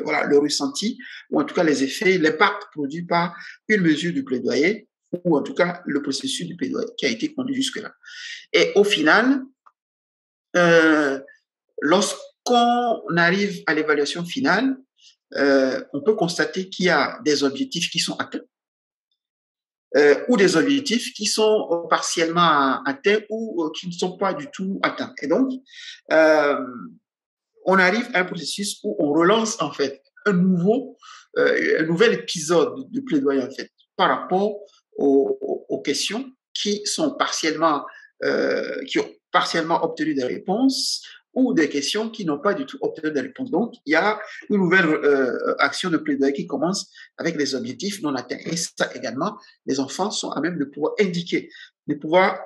A: voilà, le ressenti, ou en tout cas les effets, l'impact produit par une mesure du plaidoyer, ou en tout cas le processus du plaidoyer qui a été conduit jusque-là. Et au final, lorsqu'on arrive à l'évaluation finale, on peut constater qu'il y a des objectifs qui sont atteints, ou des objectifs qui sont partiellement atteints ou qui ne sont pas du tout atteints. Et donc, on arrive à un processus où on relance en fait un nouvel épisode de plaidoyer en fait par rapport aux questions qui sont qui ont partiellement obtenu des réponses ou des questions qui n'ont pas du tout obtenu des réponses. Donc, il y a une nouvelle action de plaidoyer qui commence avec les objectifs non atteints. Et ça également, les enfants sont à même de pouvoir indiquer, de pouvoir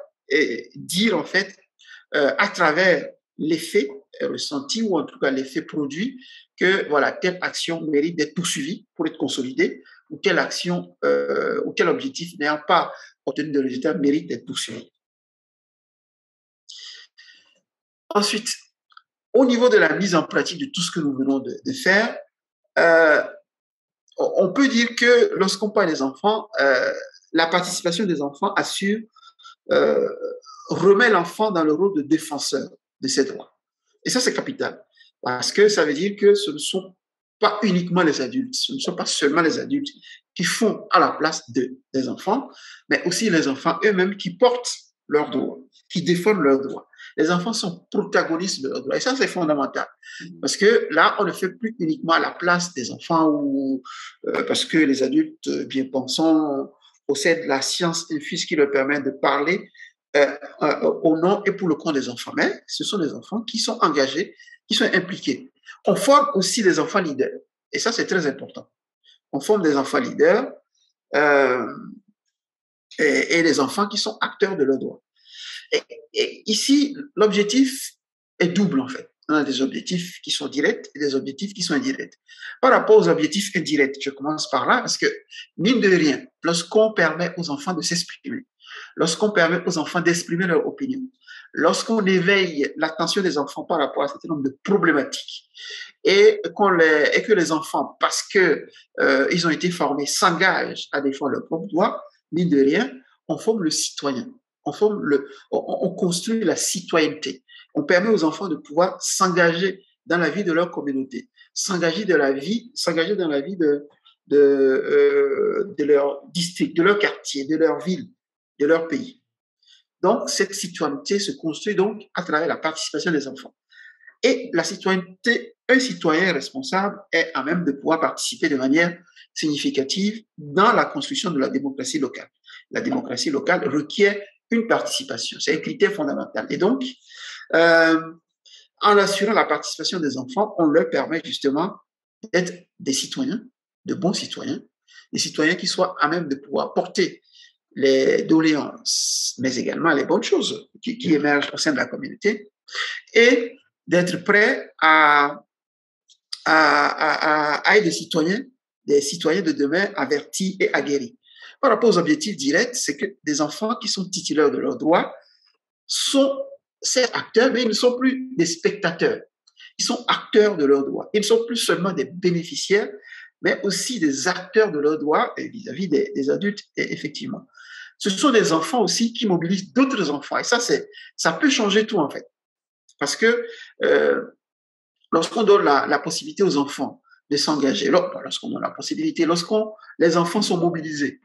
A: dire en fait à travers l'effet ressenti ou en tout cas l'effet produit que voilà, telle action mérite d'être poursuivie pour être consolidée ou telle action ou tel objectif n'ayant pas obtenu de résultat mérite d'être poursuivi. Ensuite, au niveau de la mise en pratique de tout ce que nous venons de faire, on peut dire que lorsqu'on parle des enfants, la participation des enfants remet l'enfant dans le rôle de défenseur de ses droits. Et ça, c'est capital, parce que ça veut dire que ce ne sont pas uniquement les adultes, ce ne sont pas seulement les adultes qui font à la place des enfants, mais aussi les enfants eux-mêmes qui portent leurs droits, qui défendent leurs droits. Les enfants sont protagonistes de leurs droits. Et ça, c'est fondamental. Parce que là, on ne fait plus uniquement à la place des enfants ou parce que les adultes bien pensants possèdent la science infuse qui leur permet de parler au nom et pour le compte des enfants. Mais ce sont des enfants qui sont engagés, qui sont impliqués. On forme aussi des enfants leaders. Et ça, c'est très important. On forme des enfants leaders et des enfants qui sont acteurs de leurs droits. Et ici, l'objectif est double, en fait. On a des objectifs qui sont directs et des objectifs qui sont indirects. Par rapport aux objectifs indirects, je commence par là parce que, mine de rien, lorsqu'on permet aux enfants de s'exprimer, lorsqu'on permet aux enfants d'exprimer leur opinion, lorsqu'on éveille l'attention des enfants par rapport à un certain nombre de problématiques et que les enfants, parce que ils ont été formés, s'engagent à défendre leurs propres droits, mine de rien, on forme le citoyen. On construit la citoyenneté. On permet aux enfants de pouvoir s'engager dans la vie de leur communauté, s'engager dans la vie de leur district, de leur quartier, de leur ville, de leur pays. Donc, cette citoyenneté se construit donc à travers la participation des enfants. Et la citoyenneté, un citoyen responsable est à même de pouvoir participer de manière significative dans la construction de la démocratie locale. La démocratie locale requiert une participation. C'est un critère fondamental. Et donc, en assurant la participation des enfants, on leur permet justement d'être des citoyens, de bons citoyens, des citoyens qui soient à même de pouvoir porter les doléances, mais également les bonnes choses qui émergent au sein de la communauté, et d'être prêts à être des citoyens de demain avertis et aguerris. Par rapport aux objectifs directs, c'est que des enfants qui sont titulaires de leurs droits sont certes acteurs, mais ils ne sont plus des spectateurs. Ils sont acteurs de leurs droits. Ils ne sont plus seulement des bénéficiaires, mais aussi des acteurs de leurs droits vis-à-vis des adultes, effectivement. Ce sont des enfants aussi qui mobilisent d'autres enfants. Et ça peut changer tout, en fait. Parce que lorsqu'on donne la possibilité aux enfants de s'engager, lorsqu'on donne la possibilité, les enfants sont mobilisés,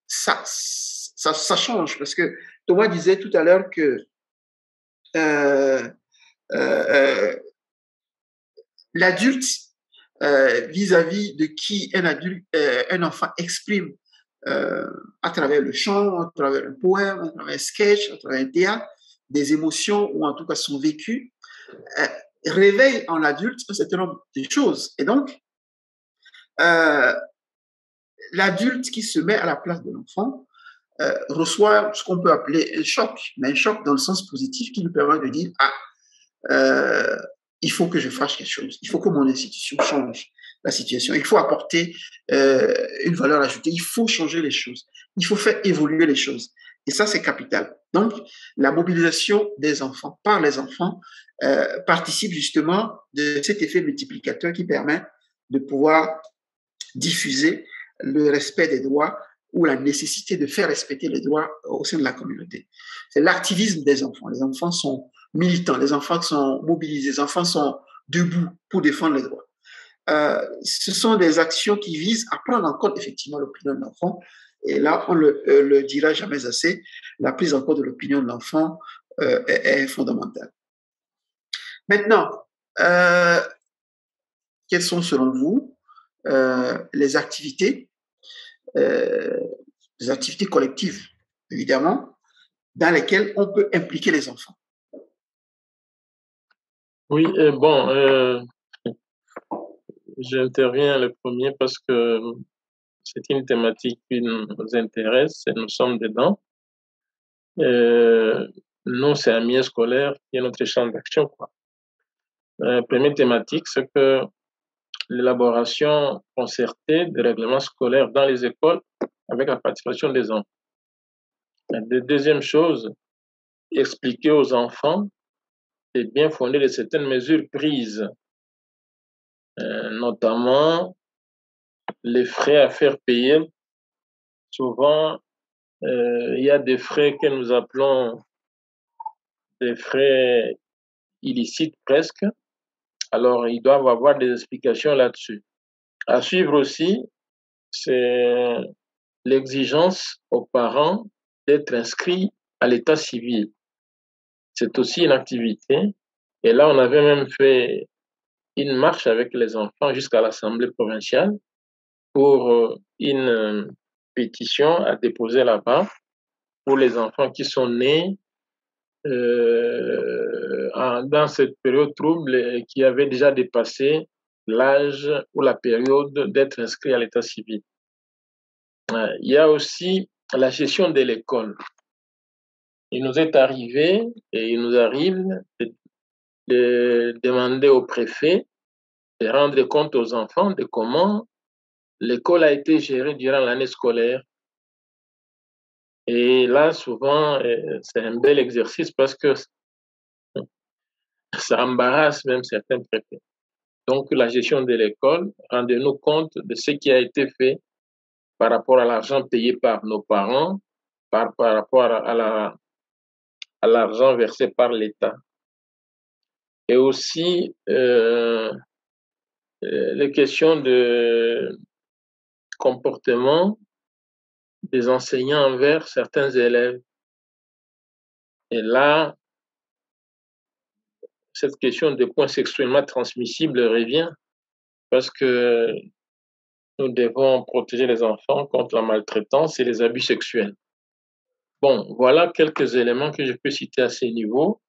A: ça change. Parce que Thomas disait tout à l'heure que l'adulte, vis-à-vis de qui un enfant exprime à travers le chant, à travers un poème, à travers un sketch, à travers un théâtre, des émotions ou en tout cas son vécu, réveille en l'adulte un certain nombre de choses. Et donc, l'adulte qui se met à la place de l'enfant reçoit ce qu'on peut appeler un choc, mais un choc dans le sens positif qui lui permet de dire « Ah, il faut que je fasse quelque chose, il faut que mon institution change, la situation. Il faut apporter une valeur ajoutée. Il faut changer les choses. Il faut faire évoluer les choses. Et ça, c'est capital. Donc, la mobilisation des enfants par les enfants participe justement de cet effet multiplicateur qui permet de pouvoir diffuser le respect des droits ou la nécessité de faire respecter les droits au sein de la communauté. C'est l'activisme des enfants. Les enfants sont militants, les enfants sont mobilisés, les enfants sont debout pour défendre les droits. Ce sont des actions qui visent à prendre en compte effectivement l'opinion de l'enfant. Et là, on le dira jamais assez, la prise en compte de l'opinion de l'enfant est fondamentale. Maintenant, quelles sont selon vous les activités collectives, évidemment, dans lesquelles on peut impliquer les enfants?
C: Oui, bon, j'interviens le premier parce que c'est une thématique qui nous intéresse et nous sommes dedans. Nous, c'est un milieu scolaire qui est notre champ d'action, quoi. Première thématique, c'est que l'élaboration concertée des règlements scolaires dans les écoles avec la participation des enfants. La deuxième chose, expliquer aux enfants et bien fondé de certaines mesures prises, notamment les frais à faire payer. Souvent, il y a des frais que nous appelons des frais illicites presque. Alors, ils doivent avoir des explications là-dessus. À suivre aussi, c'est l'exigence aux parents d'être inscrits à l'état civil. C'est aussi une activité. Et là, on avait même fait une marche avec les enfants jusqu'à l'Assemblée provinciale pour une pétition à déposer là-bas pour les enfants qui sont nés dans cette période trouble et qui avaient déjà dépassé l'âge ou la période d'être inscrits à l'état civil. Il y a aussi la gestion de l'école. Il nous est arrivé et il nous arrive de demander au préfet de rendre compte aux enfants de comment l'école a été gérée durant l'année scolaire. Et là, souvent, c'est un bel exercice parce que ça embarrasse même certains préfets. Donc, la gestion de l'école, rendez-nous compte de ce qui a été fait par rapport à l'argent payé par nos parents, par rapport à l'argent versé par l'État. Et aussi, les questions de comportement des enseignants envers certains élèves. Et là, cette question de points sexuellement transmissibles revient parce que nous devons protéger les enfants contre la maltraitance et les abus sexuels. Bon, voilà quelques éléments que je peux citer à ce niveau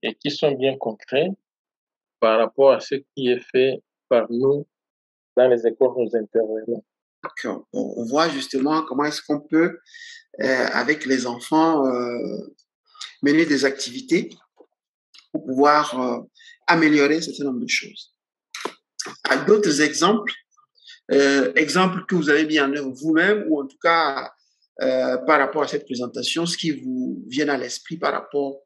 C: et qui sont bien concrets par rapport à ce qui est fait par nous dans les écoles où nous intervenons.
A: D'accord. On voit justement comment est-ce qu'on peut, avec les enfants, mener des activités pour pouvoir améliorer un certain nombre de choses. D'autres exemples, exemples que vous avez mis en œuvre vous-même ou en tout cas par rapport à cette présentation, ce qui vous vient à l'esprit par rapport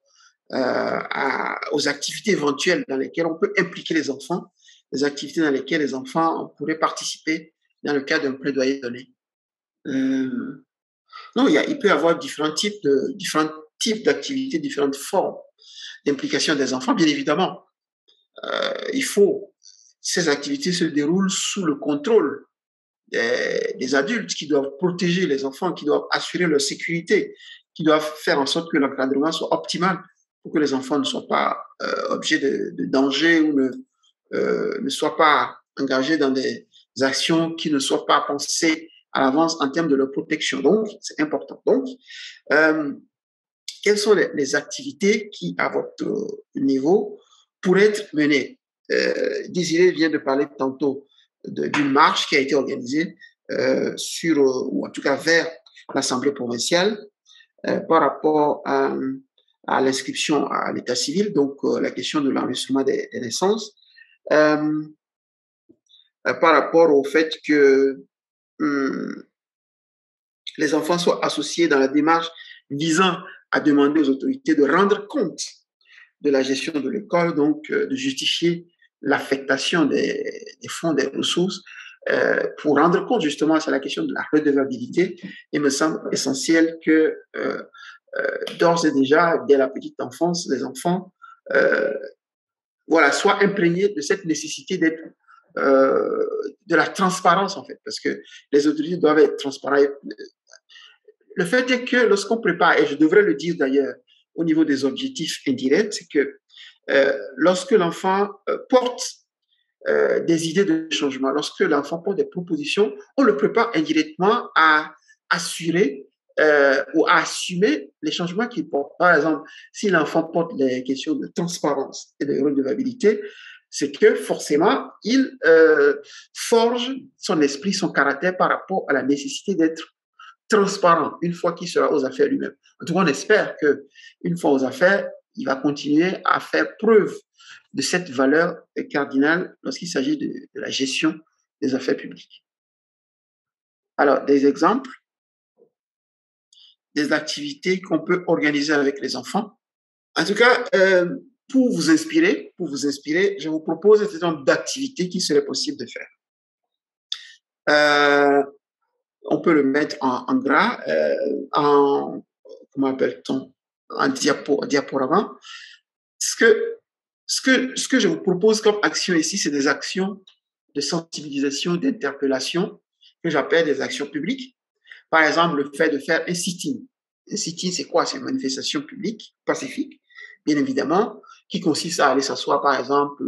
A: aux activités éventuelles dans lesquelles on peut impliquer les enfants, les activités dans lesquelles les enfants pourraient participer dans le cadre d'un plaidoyer donné. Non, il peut y avoir différents types d'activités, différentes formes d'implication des enfants, bien évidemment. Ces activités se déroulent sous le contrôle des adultes qui doivent protéger les enfants, qui doivent assurer leur sécurité, qui doivent faire en sorte que l'encadrement soit optimal pour que les enfants ne soient pas objets de danger ou ne soient pas engagés dans des actions qui ne soient pas pensées à l'avance en termes de leur protection. Donc, c'est important. Donc, quelles sont les activités qui, à votre niveau, pourraient être menées? Désiré vient de parler tantôt d'une marche qui a été organisée ou en tout cas vers l'Assemblée provinciale par rapport à l'inscription à l'état civil, donc la question de l'enregistrement des naissances. par rapport au fait que les enfants soient associés dans la démarche visant à demander aux autorités de rendre compte de la gestion de l'école, donc de justifier l'affectation des fonds, des ressources, pour rendre compte justement, c'est la question de la redevabilité. Il me semble essentiel que d'ores et déjà, dès la petite enfance, les enfants soient imprégnés de cette nécessité d'être de la transparence en fait, parce que les autorités doivent être transparentes. Le fait est que lorsqu'on prépare, et je devrais le dire d'ailleurs au niveau des objectifs indirects, c'est que lorsque l'enfant porte des idées de changement, lorsque l'enfant porte des propositions, on le prépare indirectement à assurer ou à assumer les changements qu'il porte. Par exemple, si l'enfant porte les questions de transparence et de redevabilité, c'est que forcément, il forge son esprit, son caractère par rapport à la nécessité d'être transparent une fois qu'il sera aux affaires lui-même. En tout cas, on espère qu'une fois aux affaires, il va continuer à faire preuve de cette valeur cardinale lorsqu'il s'agit de la gestion des affaires publiques. Alors, des exemples, des activités qu'on peut organiser avec les enfants. En tout cas, pour vous inspirer, je vous propose un certain nombre d'activités qu'il serait possible de faire. On peut le mettre en gras, comment appelle-t-on, en diaporama. Ce que je vous propose comme action ici, c'est des actions de sensibilisation, d'interpellation, que j'appelle des actions publiques. Par exemple, le fait de faire un sit-in. Un sit-in, c'est quoi? C'est une manifestation publique, pacifique, bien évidemment, qui consiste à aller s'asseoir, par exemple,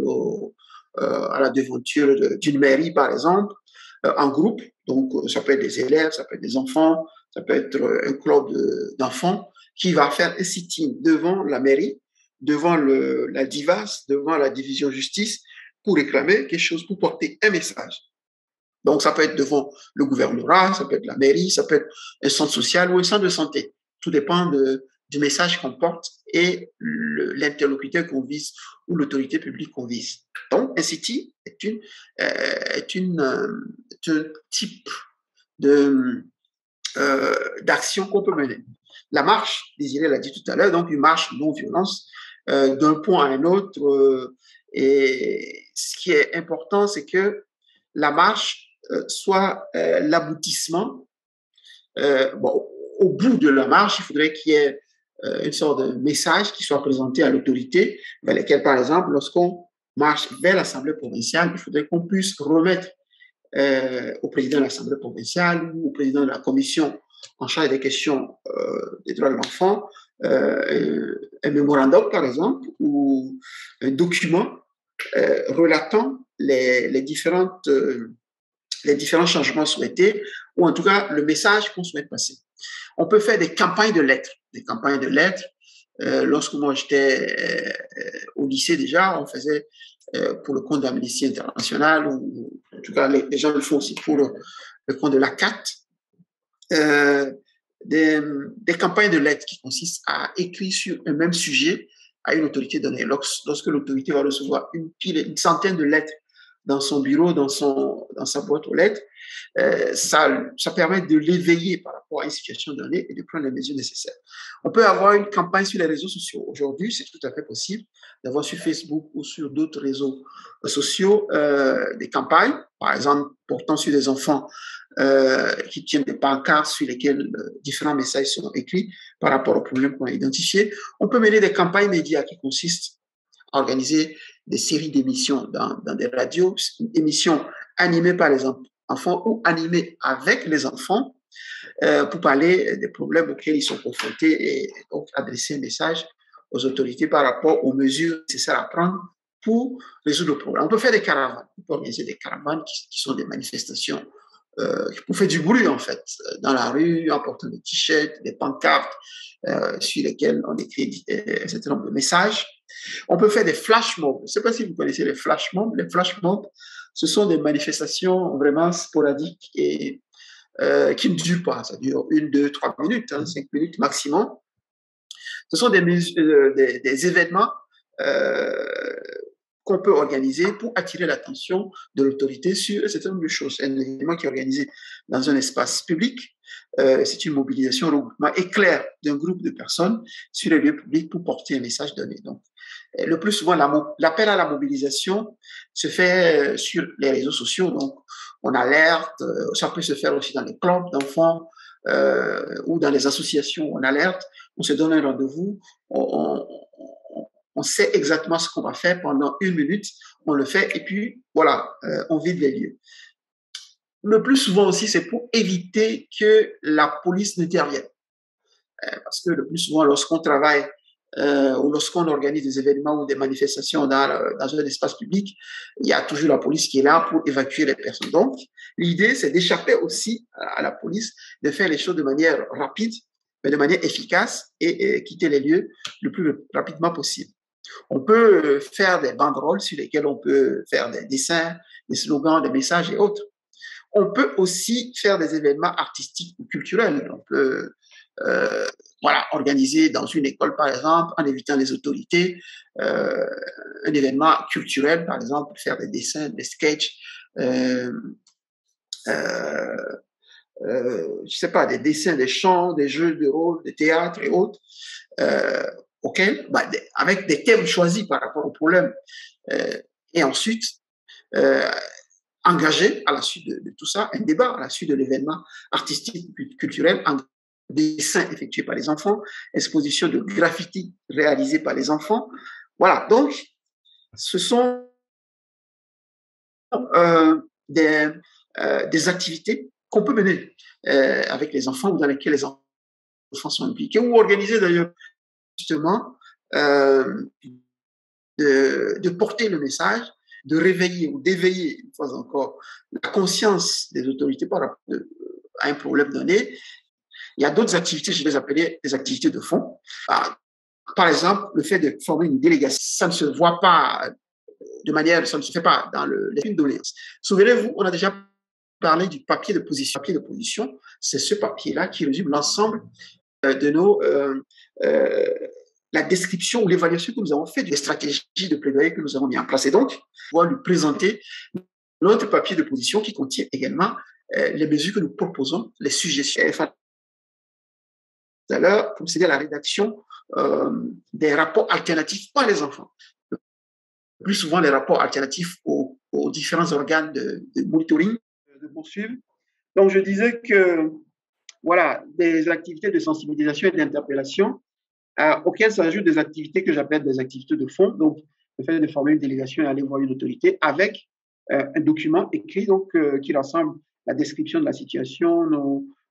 A: à la devanture d'une mairie, par exemple, en groupe. Donc, ça peut être des élèves, ça peut être des enfants, ça peut être un club d'enfants qui va faire un sit-in devant la mairie, devant la DIVAS, devant la division justice, pour réclamer quelque chose, pour porter un message. Donc, ça peut être devant le gouvernorat, ça peut être la mairie, ça peut être un centre social ou un centre de santé. Tout dépend du message qu'on porte et l'interlocuteur qu'on vise ou l'autorité publique qu'on vise. Donc, un sit-in est un type d'action qu'on peut mener. La marche, Désiré l'a dit tout à l'heure, donc une marche non-violence d'un point à un autre. Et ce qui est important, c'est que la marche soit l'aboutissement. Au bout de la marche, il faudrait qu'il y ait une sorte de message qui soit présenté à l'autorité, vers lequel, par exemple, lorsqu'on marche vers l'Assemblée provinciale, il faudrait qu'on puisse remettre au président de l'Assemblée provinciale ou au président de la commission en charge des questions des droits de l'enfant, un mémorandum, par exemple, ou un document relatant les différents changements souhaités, ou en tout cas le message qu'on souhaite passer. On peut faire des campagnes de lettres. Lorsque moi j'étais au lycée déjà, on faisait pour le compte d'Amnesty International, ou en tout cas les gens le font aussi pour le compte de la CAT, des campagnes de lettres qui consistent à écrire sur un même sujet à une autorité donnée. Lorsque l'autorité va recevoir une centaine de lettres dans son bureau, dans sa boîte aux lettres, ça permet de l'éveiller par rapport à une situation donnée et de prendre les mesures nécessaires. On peut avoir une campagne sur les réseaux sociaux. Aujourd'hui, c'est tout à fait possible d'avoir sur Facebook ou sur d'autres réseaux sociaux des campagnes, par exemple, portant sur des enfants qui tiennent des pancartes sur lesquelles différents messages sont écrits par rapport aux problèmes qu'on a identifiés. On peut mener des campagnes médias qui consistent à organiser des séries d'émissions dans des radios, émissions animées par les enfants ou animées avec les enfants pour parler des problèmes auxquels ils sont confrontés et donc adresser un message aux autorités par rapport aux mesures nécessaires à prendre pour résoudre le problème. On peut faire des caravanes, on peut organiser des caravanes qui sont des manifestations pour faire du bruit en fait, dans la rue, en portant des t-shirts, des pancartes sur lesquelles on écrit un certain nombre de messages. On peut faire des flash mobs. Je ne sais pas si vous connaissez les flash mobs. Les flash mobs, ce sont des manifestations vraiment sporadiques et qui ne durent pas. Ça dure 1, 2, 3 minutes, 5 minutes maximum. Ce sont des événements qu'on peut organiser pour attirer l'attention de l'autorité sur un certain nombre de choses. Un événement qui est organisé dans un espace public, c'est une mobilisation, un regroupement éclair d'un groupe de personnes sur les lieux publics pour porter un message donné. Donc, le plus souvent, l'appel à la mobilisation se fait sur les réseaux sociaux. Donc, on alerte, ça peut se faire aussi dans les clubs d'enfants ou dans les associations. On alerte, on se donne un rendez-vous, on sait exactement ce qu'on va faire pendant 1 minute, on le fait et puis voilà, on vide les lieux. Le plus souvent aussi, c'est pour éviter que la police n'intervienne. Parce que le plus souvent, lorsqu'on travaille ou lorsqu'on organise des événements ou des manifestations dans un espace public, il y a toujours la police qui est là pour évacuer les personnes. Donc, l'idée, c'est d'échapper aussi à la police, de faire les choses de manière rapide, mais de manière efficace et quitter les lieux le plus rapidement possible. On peut faire des banderoles sur lesquelles on peut faire des dessins, des slogans, des messages et autres. On peut aussi faire des événements artistiques ou culturels. On peut organiser dans une école, par exemple, en invitant les autorités, un événement culturel, par exemple, faire des dessins, des sketchs, je sais pas, des dessins, des chants, des jeux de rôle, des théâtres et autres, avec des thèmes choisis par rapport au problème. Et ensuite, engager à la suite de tout ça un débat à la suite de l'événement artistique culturel, dessin effectué par les enfants, exposition de graffiti réalisé par les enfants. Voilà, donc ce sont des activités qu'on peut mener avec les enfants ou dans lesquelles les enfants sont impliqués ou organiser d'ailleurs justement de porter le message, de réveiller ou d'éveiller, une fois encore, la conscience des autorités par rapport à un problème donné. Il y a d'autres activités, je les appelais des activités de fond. Par exemple, le fait de former une délégation, ça ne se voit pas ça ne se fait pas dans les films d'audience. Souvenez-vous, on a déjà parlé du papier de position. Le papier de position, c'est ce papier-là qui résume l'ensemble de la description ou l'évaluation que nous avons fait des stratégies de plaidoyer que nous avons mis en place. Et donc, on va lui présenter notre papier de position qui contient également les mesures que nous proposons, les suggestions. Tout à l'heure, procéder à la rédaction des rapports alternatifs par les enfants. Plus souvent, les rapports alternatifs aux différents organes de monitoring, de poursuivre. Donc, je disais que, voilà, des activités de sensibilisation et d'interpellation auxquelles s'ajoutent des activités que j'appelle des activités de fond. Donc, le fait de former une délégation et aller voir une autorité avec un document écrit donc, qui rassemble la description de la situation,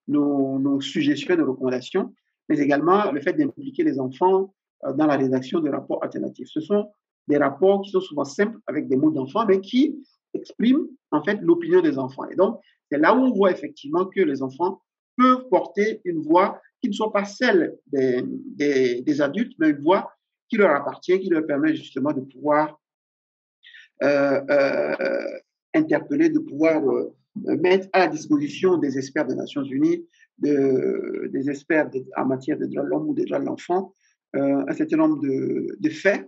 A: nos suggestions, nos recommandations, mais également le fait d'impliquer les enfants dans la rédaction de rapports alternatifs. Ce sont des rapports qui sont souvent simples avec des mots d'enfants, mais qui expriment en fait l'opinion des enfants. Et donc, c'est là où on voit effectivement que les enfants peuvent porter une voix qui ne soit pas celle des adultes, mais une voix qui leur appartient, qui leur permet justement de pouvoir interpeller, de pouvoir mettre à la disposition des experts des Nations Unies, des experts en matière de droits de l'homme ou des droits de l'enfant, un certain nombre de faits,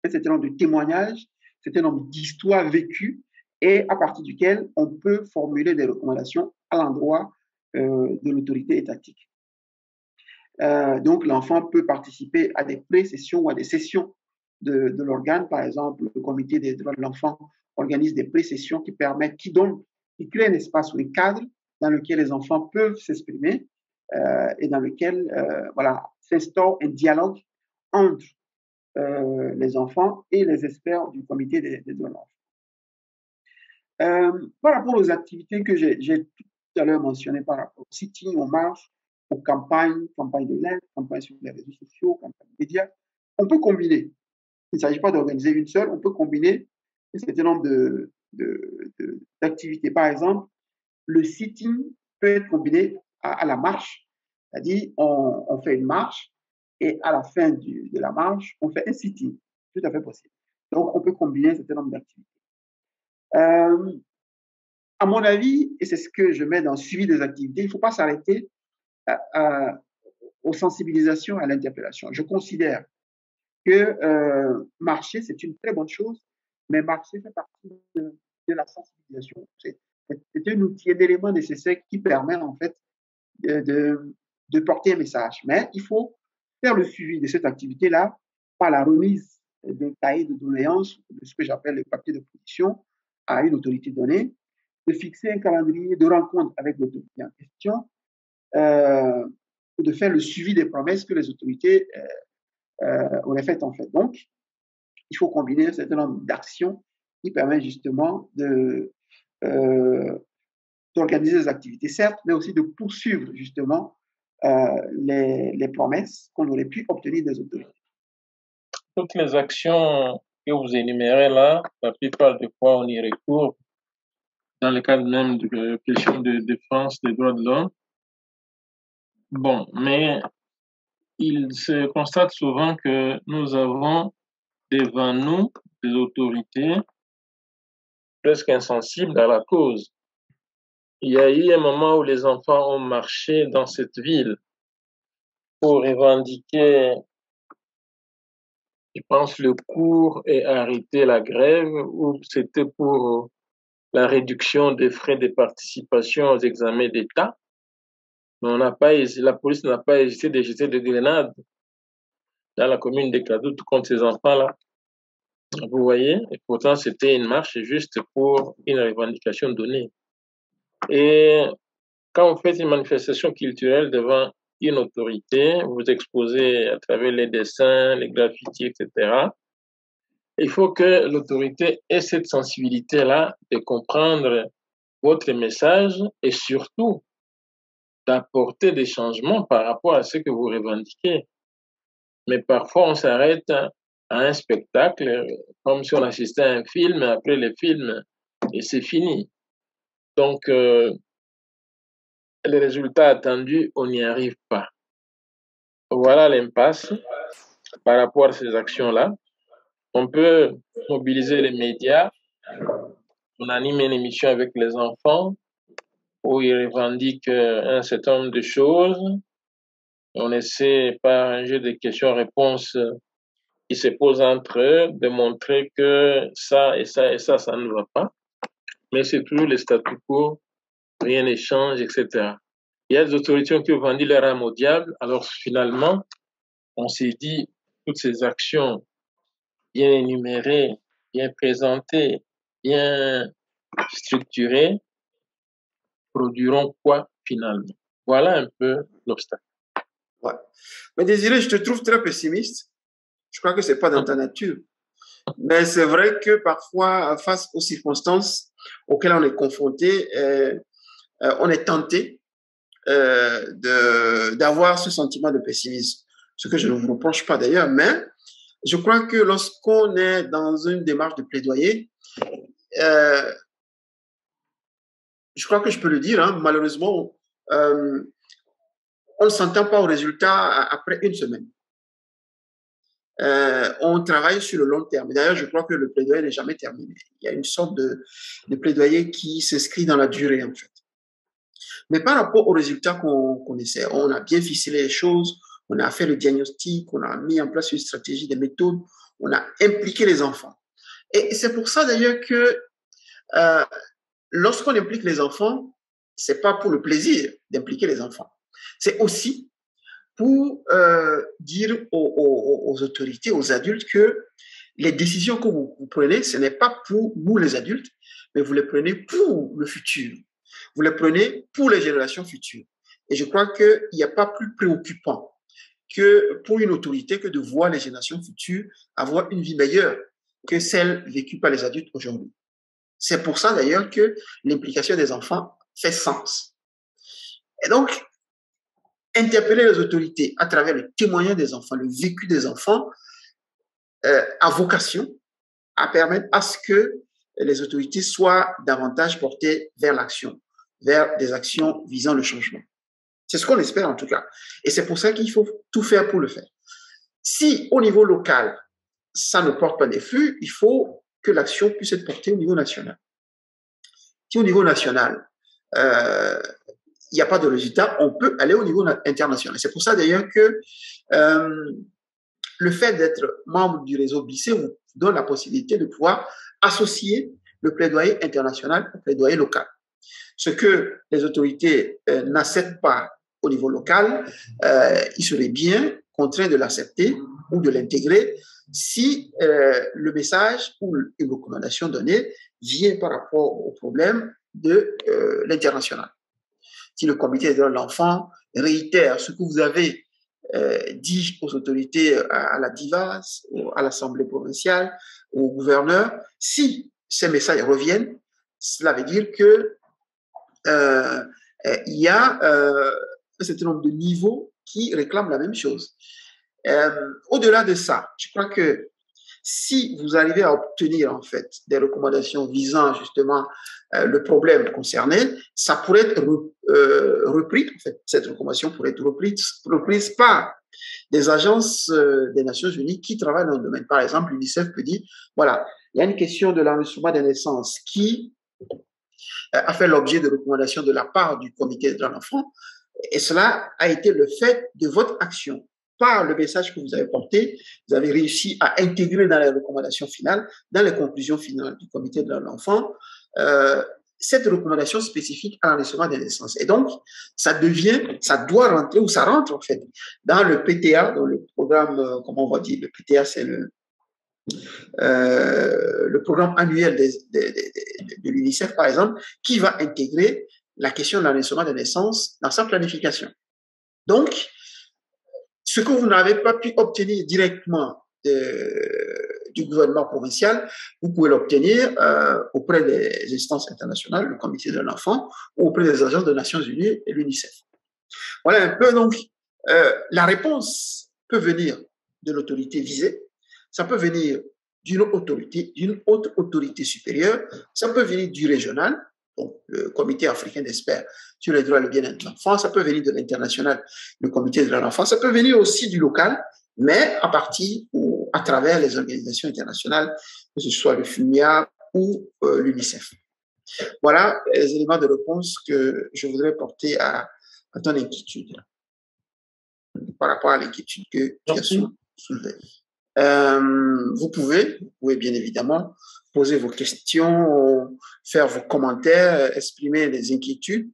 A: un certain nombre de témoignages, un certain nombre d'histoires vécues et à partir duquel on peut formuler des recommandations à l'endroit de l'autorité étatique. Donc, l'enfant peut participer à des pré-sessions ou à des sessions de l'organe. Par exemple, le comité des droits de l'enfant organise des pré-sessions qui créent un espace ou un cadre dans lequel les enfants peuvent s'exprimer et dans lequel s'instaure un dialogue entre les enfants et les experts du comité des droits de l'enfant. Par rapport aux activités que j'ai tout à l'heure mentionnées par rapport au sitting, aux marches, aux campagnes de lettres, campagnes sur les réseaux sociaux, campagnes médias, on peut combiner. Il ne s'agit pas d'organiser une seule, on peut combiner un certain nombre d'activités. Par exemple, le sitting peut être combiné à la marche, c'est-à-dire on fait une marche et à la fin de la marche, on fait un sitting. Tout à fait possible. Donc, on peut combiner un certain nombre d'activités. À mon avis, et c'est ce que je mets dans le suivi des activités, il ne faut pas s'arrêter aux sensibilisations à l'interpellation. Je considère que marcher, c'est une très bonne chose, mais marcher fait partie de la sensibilisation. C'est un outil, un élément nécessaire qui permet en fait de porter un message. Mais il faut faire le suivi de cette activité-là par la remise d'un cahier de doléances, de ce que j'appelle le papier de position, à une autorité donnée, de fixer un calendrier de rencontre avec l'autorité en question, ou de faire le suivi des promesses que les autorités auraient faites en fait. Donc, il faut combiner un certain nombre d'actions qui permettent justement d'organiser des activités, certes, mais aussi de poursuivre justement les promesses qu'on aurait pu obtenir des autorités.
C: Toutes les actions que vous énumérez là, la plupart des fois, on y recourt dans le cadre même de questions de défense des droits de l'homme. Bon, mais il se constate souvent que nous avons devant nous des autorités presque insensibles à la cause. Il y a eu un moment où les enfants ont marché dans cette ville pour revendiquer, je pense, le cours et arrêter la grève, ou c'était pour la réduction des frais de participation aux examens d'État. Mais la police n'a pas hésité de jeter des grenades dans la commune de Kadout contre ces enfants-là. Vous voyez? Et pourtant, c'était une marche juste pour une revendication donnée. Et quand vous faites une manifestation culturelle devant une autorité, vous vous exposez à travers les dessins, les graffitis, etc. Il faut que l'autorité ait cette sensibilité-là de comprendre votre message et surtout d'apporter des changements par rapport à ce que vous revendiquez. Mais parfois, on s'arrête à un spectacle comme si on assistait à un film, après le film, et c'est fini. Donc, les résultats attendus, on n'y arrive pas. Voilà l'impasse par rapport à ces actions-là. On peut mobiliser les médias, on anime une émission avec les enfants où ils revendiquent un certain nombre de choses. On essaie par un jeu de questions-réponses qui se posent entre eux de montrer que ça et ça et ça ne va pas. Mais c'est toujours le statu quo, rien ne change, etc. Il y a des autorités qui ont vendu leur âme au diable. Alors finalement, on s'est dit, toutes ces actions bien énumérées, bien présentées, bien structurées, produiront quoi finalement? Voilà un peu l'obstacle.
A: Ouais. Mais Désiré, je te trouve très pessimiste. Je crois que ce n'est pas dans ta nature. Mais c'est vrai que parfois, face aux circonstances auxquelles on est confronté, on est tenté d'avoir ce sentiment de pessimisme. Ce que je ne vous reproche pas d'ailleurs, mais je crois que lorsqu'on est dans une démarche de plaidoyer, je crois que je peux le dire, hein, malheureusement, on ne s'entend pas au résultat après une semaine. On travaille sur le long terme. D'ailleurs, je crois que le plaidoyer n'est jamais terminé. Il y a une sorte de plaidoyer qui s'inscrit dans la durée, en fait. Mais par rapport aux résultats qu'on essaie, on a bien ficelé les choses, on a fait le diagnostic, on a mis en place une stratégie, des méthodes, on a impliqué les enfants. Et c'est pour ça d'ailleurs que lorsqu'on implique les enfants, c'est pas pour le plaisir d'impliquer les enfants. C'est aussi pour dire aux autorités, aux adultes que les décisions que vous prenez, ce n'est pas pour nous les adultes, mais vous les prenez pour le futur. Vous les prenez pour les générations futures. Et je crois qu'il n'y a pas plus préoccupant que pour une autorité que de voir les générations futures avoir une vie meilleure que celle vécue par les adultes aujourd'hui. C'est pour ça d'ailleurs que l'implication des enfants fait sens. Et donc, interpeller les autorités à travers le témoignage des enfants, le vécu des enfants, a vocation à permettre à ce que les autorités soient davantage portées vers l'action, vers des actions visant le changement. C'est ce qu'on espère en tout cas. Et c'est pour ça qu'il faut tout faire pour le faire. Si au niveau local, ça ne porte pas des fruits, il faut que l'action puisse être portée au niveau national. Si au niveau national, il n'y a pas de résultat, on peut aller au niveau international. C'est pour ça d'ailleurs que le fait d'être membre du réseau BICE vous donne la possibilité de pouvoir associer le plaidoyer international au plaidoyer local. Ce que les autorités n'acceptent pas au niveau local, ils seraient bien contraints de l'accepter ou de l'intégrer si le message ou une recommandation donnée vient par rapport au problème de l'international. Si le comité des droits de l'enfant réitère ce que vous avez dit aux autorités, à la DIVAS, à l'Assemblée provinciale, au gouverneur, si ces messages reviennent, cela veut dire que il y a un certain nombre de niveaux qui réclament la même chose. Au-delà de ça, je crois que si vous arrivez à obtenir en fait des recommandations visant justement le problème concerné, ça pourrait être repris, en fait, cette recommandation pourrait être reprise par des agences des Nations Unies qui travaillent dans le domaine. Par exemple, l'UNICEF peut dire, voilà, il y a une question de l'enregistrement des naissances qui a fait l'objet de recommandations de la part du comité des droits de l'enfant, et cela a été le fait de votre action. Par le message que vous avez porté, vous avez réussi à intégrer dans les recommandations finales, dans les conclusions finales du comité des droits de l'enfant, cette recommandation spécifique à l'enregistrement des naissances. Et donc, ça doit rentrer, ou ça rentre en fait, dans le PTA, dans le programme, comment on va dire, le PTA, c'est le programme annuel de l'UNICEF, par exemple, qui va intégrer la question de l'enregistrement des naissances dans sa planification. Donc, ce que vous n'avez pas pu obtenir directement du gouvernement provincial, vous pouvez l'obtenir auprès des instances internationales, le comité de l'enfant, ou auprès des agences des Nations Unies et l'UNICEF. Voilà un peu, donc, la réponse peut venir de l'autorité visée, ça peut venir d'une autre autorité supérieure, ça peut venir du régional, donc le comité africain d'experts sur les droits et le bien-être de l'enfant, ça peut venir de l'international, le comité des droits de l'enfant, ça peut venir aussi du local, mais à partir ou à travers les organisations internationales, que ce soit le FUMIA ou l'UNICEF. Voilà les éléments de réponse que je voudrais porter à ton inquiétude, par rapport à l'inquiétude que tu as soulevée. Vous pouvez bien évidemment poser vos questions, faire vos commentaires, exprimer les inquiétudes,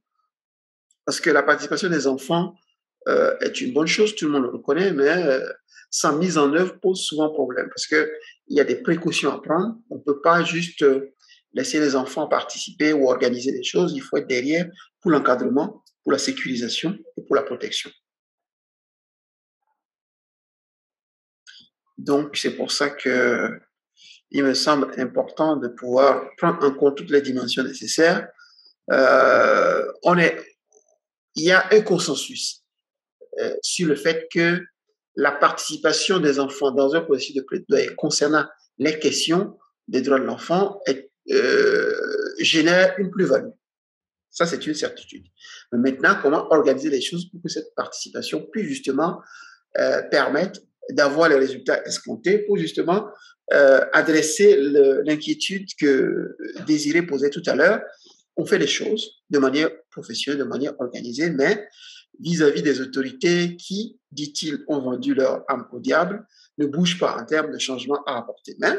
A: parce que la participation des enfants est une bonne chose, tout le monde le reconnaît, mais sa mise en œuvre pose souvent problème, parce qu'il y a des précautions à prendre. On ne peut pas juste laisser les enfants participer ou organiser des choses, il faut être derrière pour l'encadrement, pour la sécurisation et pour la protection. Donc, c'est pour ça que il me semble important de pouvoir prendre en compte toutes les dimensions nécessaires. Il y a un consensus sur le fait que la participation des enfants dans un processus de plaidoyer concernant les questions des droits de l'enfant génère une plus-value. Ça, c'est une certitude. Mais maintenant, comment organiser les choses pour que cette participation puisse justement permettre d'avoir les résultats escomptés pour justement adresser l'inquiétude que Désiré posait tout à l'heure. On fait les choses de manière professionnelle, de manière organisée, mais vis-à-vis des autorités qui, dit-il, ont vendu leur âme au diable, ne bougent pas en termes de changement à apporter. Mais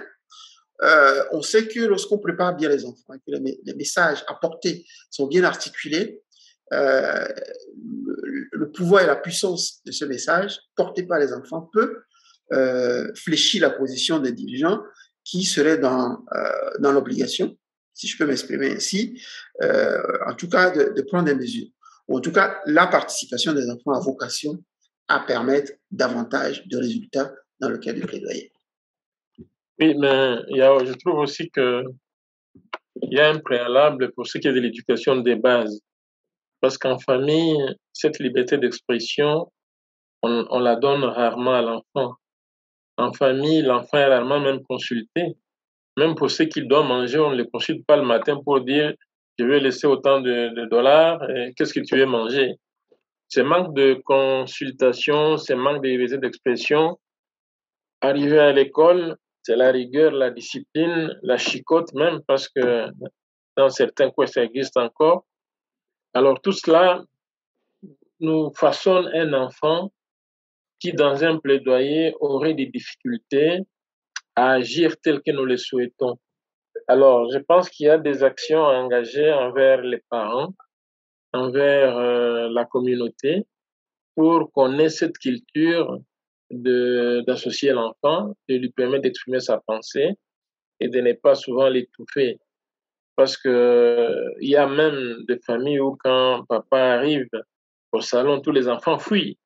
A: on sait que lorsqu'on prépare bien les enfants, que les messages apportés sont bien articulés, le pouvoir et la puissance de ce message porté par les enfants peut fléchir la position des dirigeants qui seraient dans l'obligation, si je peux m'exprimer ainsi, en tout cas de prendre des mesures. Ou en tout cas, la participation des enfants a vocation à permettre davantage de résultats dans le cadre du plaidoyer.
C: Oui, mais je trouve aussi qu'il y a un préalable pour ce qui est de l'éducation des bases. Parce qu'en famille, cette liberté d'expression, on la donne rarement à l'enfant. En famille, l'enfant est rarement même consulté. Même pour ce qu'il doit manger, on ne le consulte pas le matin pour dire « je vais laisser autant de dollars, qu'est-ce que tu veux manger ?» Ce manque de consultation, ce manque de liberté d'expression, arrivé à l'école, c'est la rigueur, la discipline, la chicotte même, parce que dans certains coins, ça existe encore. Alors tout cela nous façonne un enfant qui, dans un plaidoyer, aurait des difficultés à agir tel que nous le souhaitons. Alors, je pense qu'il y a des actions à engager envers les parents, envers la communauté, pour qu'on ait cette culture d'associer l'enfant, de lui permettre d'exprimer sa pensée et de ne pas souvent l'étouffer. Parce que il y a même des familles où quand papa arrive au salon, tous les enfants fuient.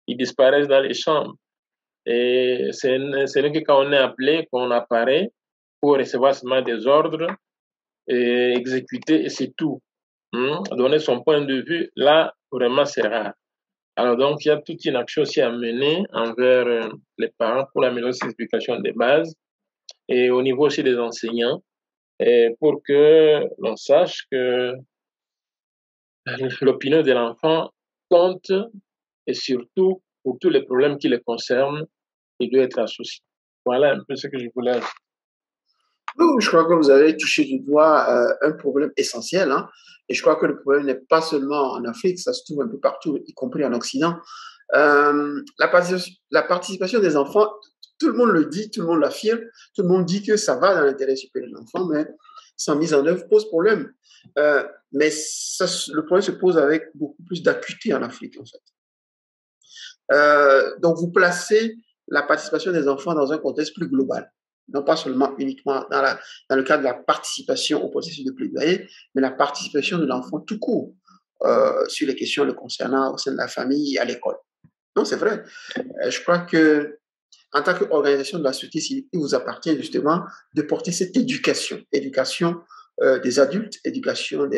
C: Ils disparaissent dans les chambres. Et c'est que quand on est appelé, qu'on apparaît pour recevoir seulement des ordres et exécuter, et c'est tout. Donner son point de vue, là, vraiment, c'est rare. Alors donc, il y a toute une action aussi à mener envers les parents pour améliorer cette éducation des bases et au niveau aussi des enseignants, et pour que l'on sache que l'opinion de l'enfant compte et surtout pour tous les problèmes qui le concernent, il doit être associé. Voilà un peu ce que je voulais ajouter.
A: Je crois que vous avez touché du doigt un problème essentiel. Hein, et je crois que le problème n'est pas seulement en Afrique, ça se trouve un peu partout, y compris en Occident. La participation des enfants, tout le monde le dit, tout le monde l'affirme, tout le monde dit que ça va dans l'intérêt supérieur de l'enfant, mais sans mise en œuvre pose problème. Mais ça, le problème se pose avec beaucoup plus d'acuité en Afrique, en fait. Donc, vous placez la participation des enfants dans un contexte plus global, non pas seulement uniquement dans le cadre de la participation au processus de plaidoyer, mais la participation de l'enfant tout court sur les questions le concernant au sein de la famille et à l'école. Non, c'est vrai. Je crois que en tant qu'organisation de la société civile, il vous appartient justement de porter cette éducation des adultes, éducation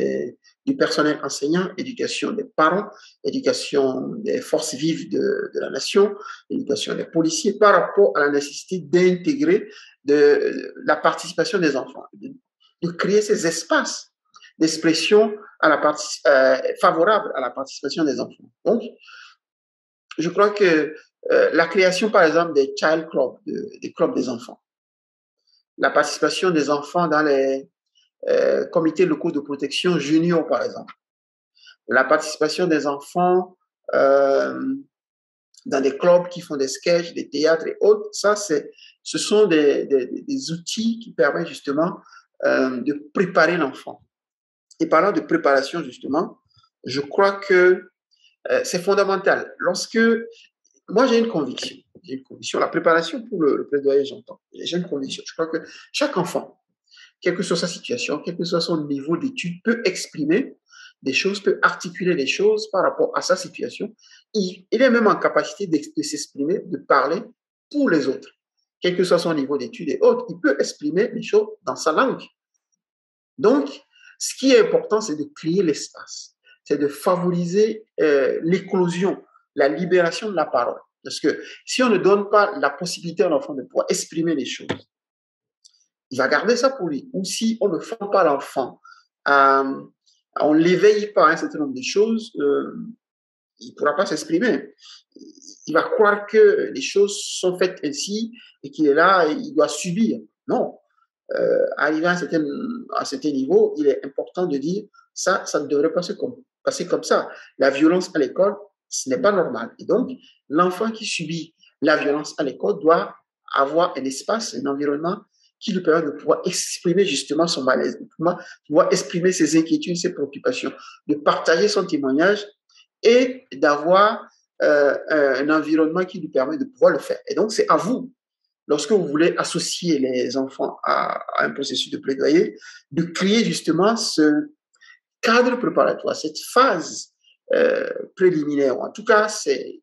A: du personnel enseignant, éducation des parents, éducation des forces vives de la nation, éducation des policiers par rapport à la nécessité d'intégrer la participation des enfants, de créer ces espaces d'expression favorable à la participation des enfants. Donc, je crois que la création, par exemple, des child clubs, des clubs des enfants, la participation des enfants dans les comités locaux de protection junior, par exemple, la participation des enfants dans des clubs qui font des sketchs, des théâtres et autres, ce sont des outils qui permettent justement de préparer l'enfant. Et parlant de préparation, justement, je crois que c'est fondamental. Moi, j'ai une conviction, la préparation pour le plaidoyer, j'entends. J'ai une conviction. Je crois que chaque enfant, quelle que soit sa situation, quel que soit son niveau d'études, peut exprimer des choses, peut articuler des choses par rapport à sa situation. Il est même en capacité de s'exprimer, de parler pour les autres. Quel que soit son niveau d'études et autres, il peut exprimer des choses dans sa langue. Donc, ce qui est important, c'est de créer l'espace, c'est de favoriser l'éclosion, la libération de la parole. Parce que si on ne donne pas la possibilité à l'enfant de pouvoir exprimer les choses, il va garder ça pour lui. Ou si on ne forme pas l'enfant, on ne l'éveille pas à un certain nombre de choses, il ne pourra pas s'exprimer. Il va croire que les choses sont faites ainsi et qu'il est là et il doit subir. Non. Arrivé à un certain niveau, il est important de dire ça ne devrait pas se passer comme ça. La violence à l'école, ce n'est pas normal. Et donc, l'enfant qui subit la violence à l'école doit avoir un espace, un environnement qui lui permet de pouvoir exprimer justement son malaise, de pouvoir exprimer ses inquiétudes, ses préoccupations, de partager son témoignage et d'avoir un environnement qui lui permet de pouvoir le faire. Et donc, c'est à vous, lorsque vous voulez associer les enfants à un processus de plaidoyer, de créer justement ce cadre préparatoire, cette phase préliminaire, ou en tout cas, c'est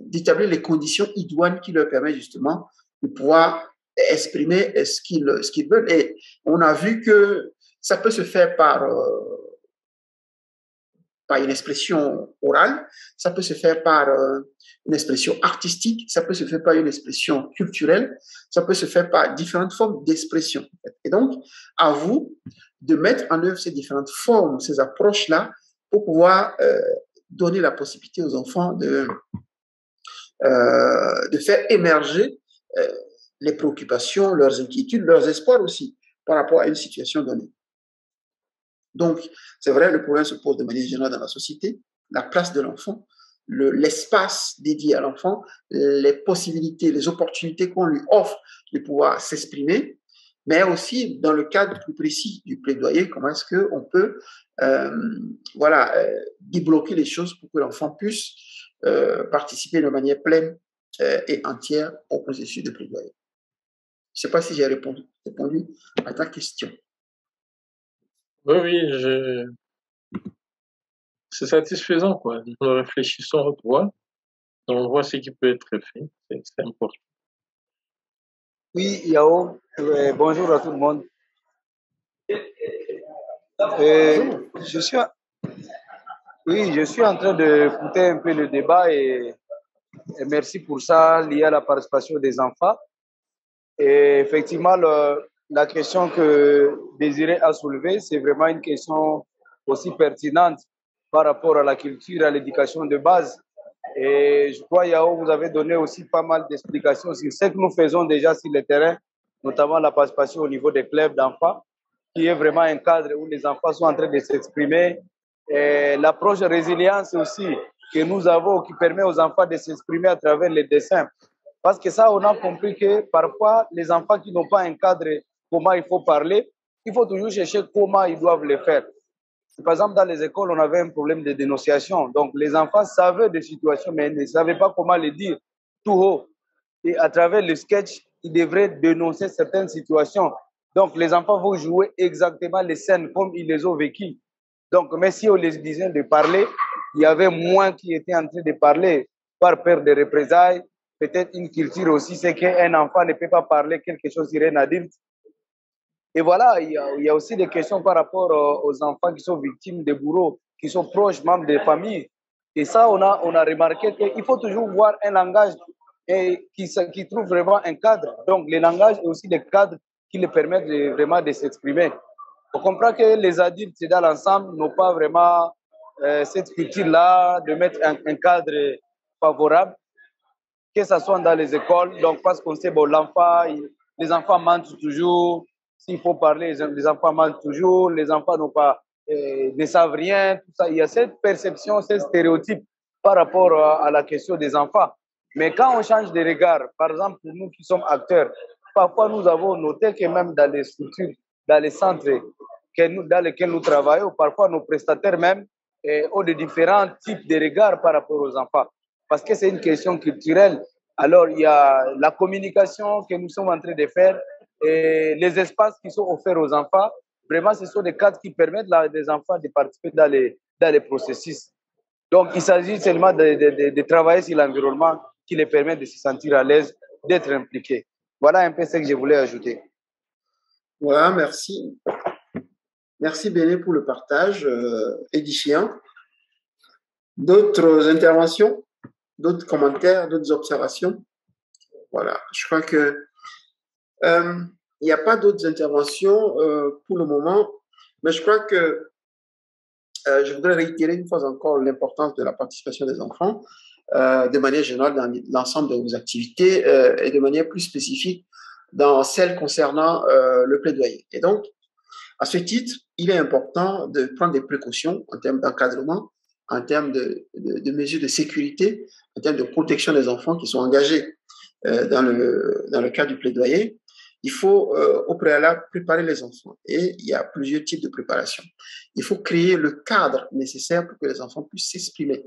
A: d'établir les conditions idoines qui leur permettent justement de pouvoir exprimer ce qu'ils veulent. Et on a vu que ça peut se faire par une expression orale, ça peut se faire par une expression artistique, ça peut se faire par une expression culturelle, ça peut se faire par différentes formes d'expression. Et donc, à vous de mettre en œuvre ces différentes formes, ces approches-là, pour pouvoir donner la possibilité aux enfants de faire émerger les préoccupations, leurs inquiétudes, leurs espoirs aussi, par rapport à une situation donnée. Donc, c'est vrai, le problème se pose de manière générale dans la société, la place de l'enfant, l'espace dédié à l'enfant, les possibilités, les opportunités qu'on lui offre de pouvoir s'exprimer. mais aussi dans le cadre plus précis du plaidoyer, comment est-ce qu'on peut débloquer les choses pour que l'enfant puisse participer de manière pleine et entière au processus de plaidoyer. Je ne sais pas si j'ai répondu à ta question.
C: Oui, c'est satisfaisant, quoi. Nous réfléchissons à haute voix, on voit ce qui peut être fait, c'est important.
E: Oui, Yao, bonjour à tout le monde. Je suis en train d'écouter un peu le débat et merci pour ça, lié à la participation des enfants. Et effectivement, la question que Désiré a soulevée, c'est vraiment une question aussi pertinente par rapport à la culture, à l'éducation de base. Et je crois, Yao, vous avez donné aussi pas mal d'explications sur ce que nous faisons déjà sur le terrain, notamment la participation au niveau des clubs d'enfants, qui est vraiment un cadre où les enfants sont en train de s'exprimer. Et l'approche de résilience aussi que nous avons, qui permet aux enfants de s'exprimer à travers les dessins. Parce que ça, on a compris que parfois, les enfants qui n'ont pas un cadre, comment il faut parler, il faut toujours chercher comment ils doivent le faire. Par exemple, dans les écoles, on avait un problème de dénonciation. Donc, les enfants savaient des situations, mais ils ne savaient pas comment les dire tout haut. Et à travers le sketch, ils devraient dénoncer certaines situations. Donc, les enfants vont jouer exactement les scènes comme ils les ont vécues. Donc, mais si on les disait de parler, il y avait moins qui étaient en train de parler par peur de représailles. Peut-être une culture aussi, c'est qu'un enfant ne peut pas parler quelque chose sur un adulte. Et voilà, il y a aussi des questions par rapport aux enfants qui sont victimes de bourreaux, qui sont proches membres des familles. Et ça, on a remarqué qu'il faut toujours voir un langage qui trouve vraiment un cadre. Donc, le langage est aussi des cadres qui les permettent vraiment de s'exprimer. On comprend que les adultes, dans l'ensemble, n'ont pas vraiment cette culture-là de mettre un cadre favorable, que ce soit dans les écoles. Donc, parce qu'on sait, bon, les enfants mentent toujours. S'il faut parler, les enfants mentent toujours. Les enfants ne savent rien. Tout ça. Il y a cette perception, ce stéréotype par rapport à la question des enfants. Mais quand on change de regard, par exemple, pour nous qui sommes acteurs, parfois nous avons noté que même dans les structures, dans les centres dans lesquels nous travaillons, parfois nos prestataires même ont de différents types de regards par rapport aux enfants. Parce que c'est une question culturelle. Alors, il y a la communication que nous sommes en train de faire et les espaces qui sont offerts aux enfants. Vraiment, ce sont des cadres qui permettent aux enfants de participer dans les processus. Donc, il s'agit seulement de travailler sur l'environnement qui les permet de se sentir à l'aise, d'être impliqués. Voilà un peu ce que je voulais ajouter.
A: Voilà, merci. Merci Béné pour le partage édifiant. D'autres interventions, d'autres commentaires, d'autres observations? Voilà, je crois que il n'y a pas d'autres interventions pour le moment, mais je crois que je voudrais réitérer une fois encore l'importance de la participation des enfants de manière générale dans l'ensemble de vos activités et de manière plus spécifique dans celles concernant le plaidoyer. Et donc, à ce titre, il est important de prendre des précautions en termes d'encadrement, en termes de mesures de sécurité, en termes de protection des enfants qui sont engagés dans le cadre du plaidoyer. Il faut au préalable préparer les enfants et il y a plusieurs types de préparation. Il faut créer le cadre nécessaire pour que les enfants puissent s'exprimer.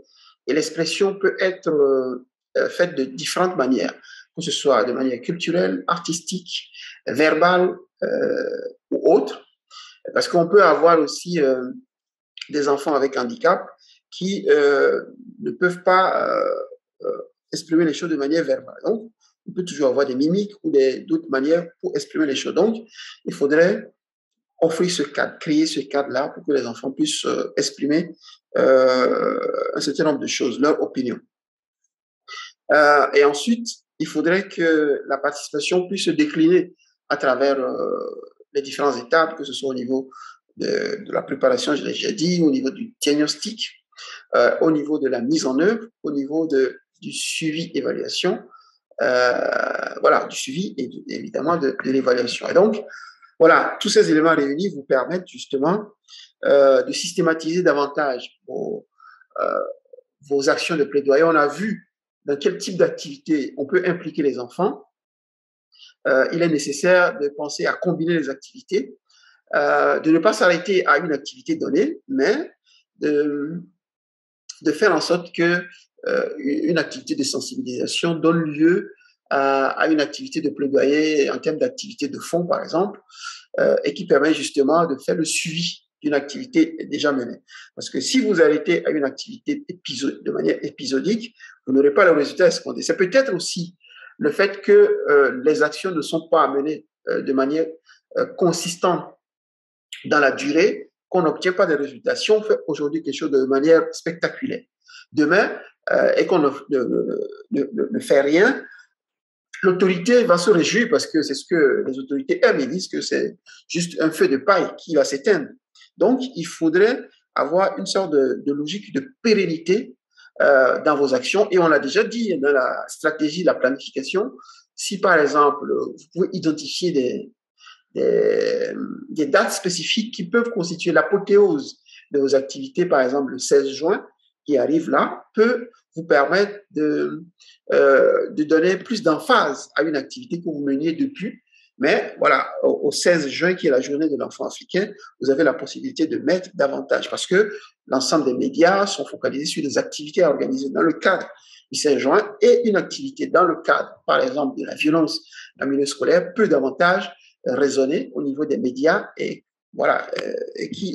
A: Et l'expression peut être faite de différentes manières, que ce soit de manière culturelle, artistique, verbale ou autre. Parce qu'on peut avoir aussi des enfants avec handicap qui ne peuvent pas exprimer les choses de manière verbale. Donc, on peut toujours avoir des mimiques ou d'autres manières pour exprimer les choses. Donc, il faudrait offrir ce cadre, créer ce cadre-là pour que les enfants puissent exprimer un certain nombre de choses, leur opinion. Et ensuite, il faudrait que la participation puisse se décliner à travers les différentes étapes, que ce soit au niveau de la préparation, je l'ai déjà dit, au niveau du diagnostic, au niveau de la mise en œuvre, au niveau du suivi-évaluation, voilà, du suivi et évidemment de l'évaluation. Et donc, voilà, tous ces éléments réunis vous permettent justement de systématiser davantage vos actions de plaidoyer. On a vu dans quel type d'activité on peut impliquer les enfants il est nécessaire de penser à combiner les activités, de ne pas s'arrêter à une activité donnée, mais de faire en sorte que une activité de sensibilisation donne lieu à une activité de plaidoyer en termes d'activité de fond, par exemple, et qui permet justement de faire le suivi d'une activité déjà menée. Parce que si vous arrêtez à une activité de manière épisodique, vous n'aurez pas le résultat escompté. C'est peut-être aussi le fait que les actions ne sont pas menées de manière consistante dans la durée qu'on n'obtient pas de résultats. Si on fait aujourd'hui quelque chose de manière spectaculaire, demain, et qu'on ne fait rien, l'autorité va se réjouir parce que c'est ce que les autorités aiment. Ils disent que c'est juste un feu de paille qui va s'éteindre. Donc, il faudrait avoir une sorte de logique de pérennité dans vos actions. Et on l'a déjà dit dans la stratégie, la planification. Si, par exemple, vous pouvez identifier des dates spécifiques qui peuvent constituer l'apothéose de vos activités, par exemple le 16 juin, qui arrive là, peut vous permettre de donner plus d'emphase à une activité que vous meniez depuis. Mais voilà, au 16 juin, qui est la journée de l'enfant africain, vous avez la possibilité de mettre davantage parce que l'ensemble des médias sont focalisés sur des activités à organiser dans le cadre du 16 juin et une activité dans le cadre, par exemple, de la violence en milieu scolaire peut davantage résonner au niveau des médias et voilà, et qui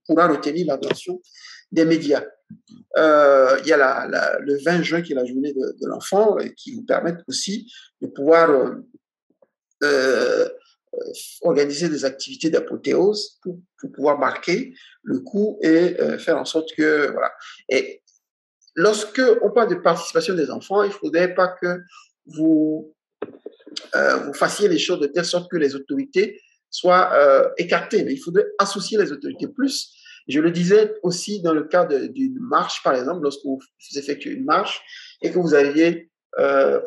A: pourra retenir l'attention des médias. Il y a le 20 juin qui est la journée de l'enfant qui vous permet aussi de pouvoir organiser des activités d'apothéose pour pouvoir marquer le coup et faire en sorte que voilà. Et lorsque on parle de participation des enfants, il ne faudrait pas que vous fassiez les choses de telle sorte que les autorités soient écartées, mais il faudrait associer les autorités plus. Je le disais aussi dans le cas d'une marche, par exemple, lorsque vous effectuez une marche et que vous arriviez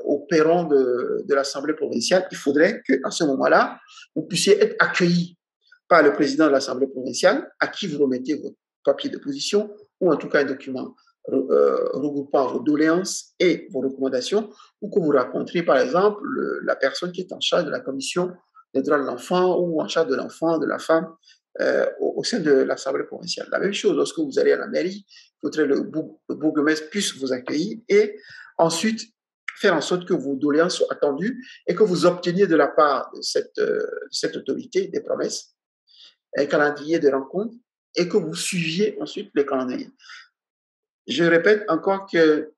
A: au perron de l'Assemblée provinciale, il faudrait qu'à ce moment-là, vous puissiez être accueillis par le président de l'Assemblée provinciale, à qui vous remettez votre papier de position, ou en tout cas un document regroupant vos doléances et vos recommandations, ou que vous rencontriez par exemple la personne qui est en charge de la commission des droits de l'enfant ou en charge de l'enfant, de la femme, au sein de l'Assemblée provinciale. La même chose, lorsque vous allez à la mairie, il faudrait le bourgmestre puisse vous accueillir et ensuite faire en sorte que vos doléances soient attendues et que vous obteniez de la part de cette autorité des promesses, un calendrier de rencontres et que vous suiviez ensuite les calendriers. Je répète encore que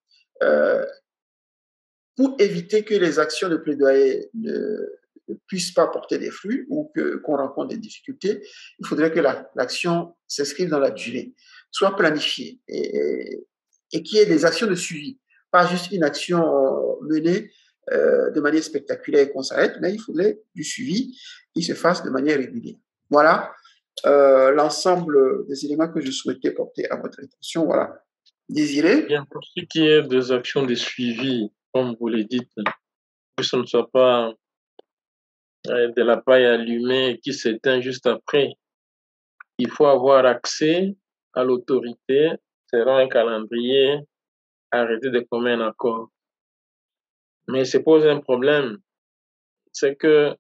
A: pour éviter que les actions de plaidoyer ne puissent pas porter des fruits ou qu'on rencontre des difficultés, il faudrait que l'action s'inscrive dans la durée, soit planifiée et qu'il y ait des actions de suivi, pas juste une action menée de manière spectaculaire et qu'on s'arrête, mais il faudrait du suivi qui se fasse de manière régulière. Voilà l'ensemble des éléments que je souhaitais porter à votre attention. Voilà. Désiré?
C: Bien, pour ce qui est des actions de suivi, comme vous le dites, que ce ne soit pas de la paille allumée qui s'éteint juste après. Il faut avoir accès à l'autorité selon un calendrier arrêté de commun accord. Mais c'est pose un problème, c'est que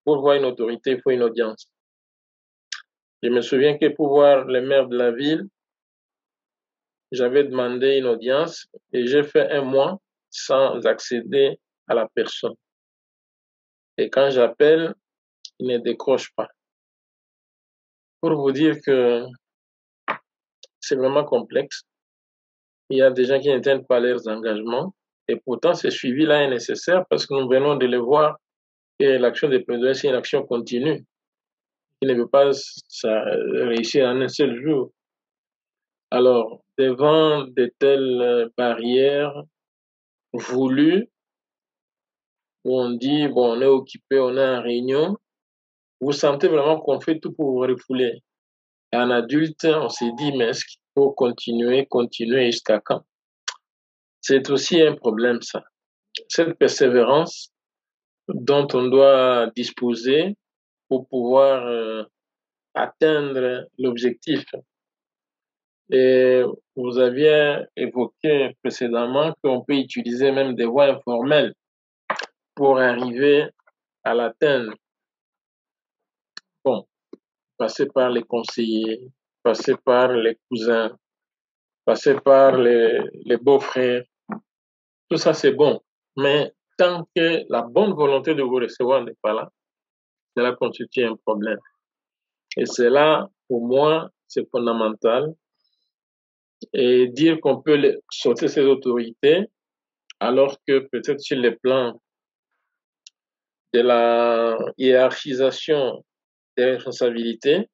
C: pour voir une autorité, il faut une audience. Je me souviens que pour voir le maire de la ville, j'avais demandé une audience et j'ai fait 1 mois sans accéder à la personne. Et quand j'appelle, il ne décroche pas. Pour vous dire que c'est vraiment complexe. Il y a des gens qui n'atteignent pas leurs engagements et pourtant ce suivi-là est nécessaire parce que nous venons de le voir que l'action de plaidoyer, c'est une action continue qui ne peut pas réussir en un seul jour. Alors, devant de telles barrières voulues, où on dit, bon, on est occupé, on est en réunion, vous sentez vraiment qu'on fait tout pour vous refouler. Et en adulte, on s'est dit, mais est-ce qu'il faut continuer jusqu'à quand? C'est aussi un problème, ça. Cette persévérance dont on doit disposer pour pouvoir atteindre l'objectif. Et vous aviez évoqué précédemment qu'on peut utiliser même des voies informelles pour arriver à l'atteindre. Bon, passer par les conseillers, passer par les cousins, passer par les beaux-frères, tout ça c'est bon. Mais tant que la bonne volonté de vous recevoir n'est pas là, cela constitue un problème. Et c'est là, pour moi, c'est fondamental. Et dire qu'on peut sortir ces autorités, alors que peut-être sur le plan de la hiérarchisation des responsabilités,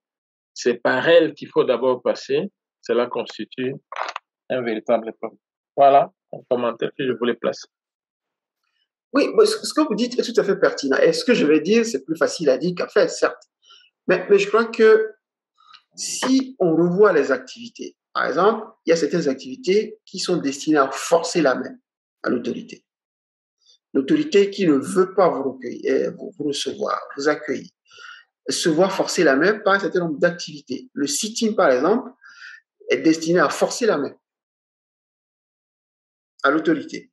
C: c'est par elles qu'il faut d'abord passer. Cela constitue un véritable problème. Voilà un commentaire que je voulais placer.
A: Oui, ce que vous dites est tout à fait pertinent. Et ce que je vais dire, c'est plus facile à dire qu'à faire, certes. Mais je crois que si on revoit les activités, par exemple, il y a certaines activités qui sont destinées à forcer la main à l'autorité. L'autorité qui ne veut pas vous recueillir, vous recevoir, vous accueillir, se voit forcer la main par un certain nombre d'activités. Le sitting, par exemple, est destiné à forcer la main à l'autorité.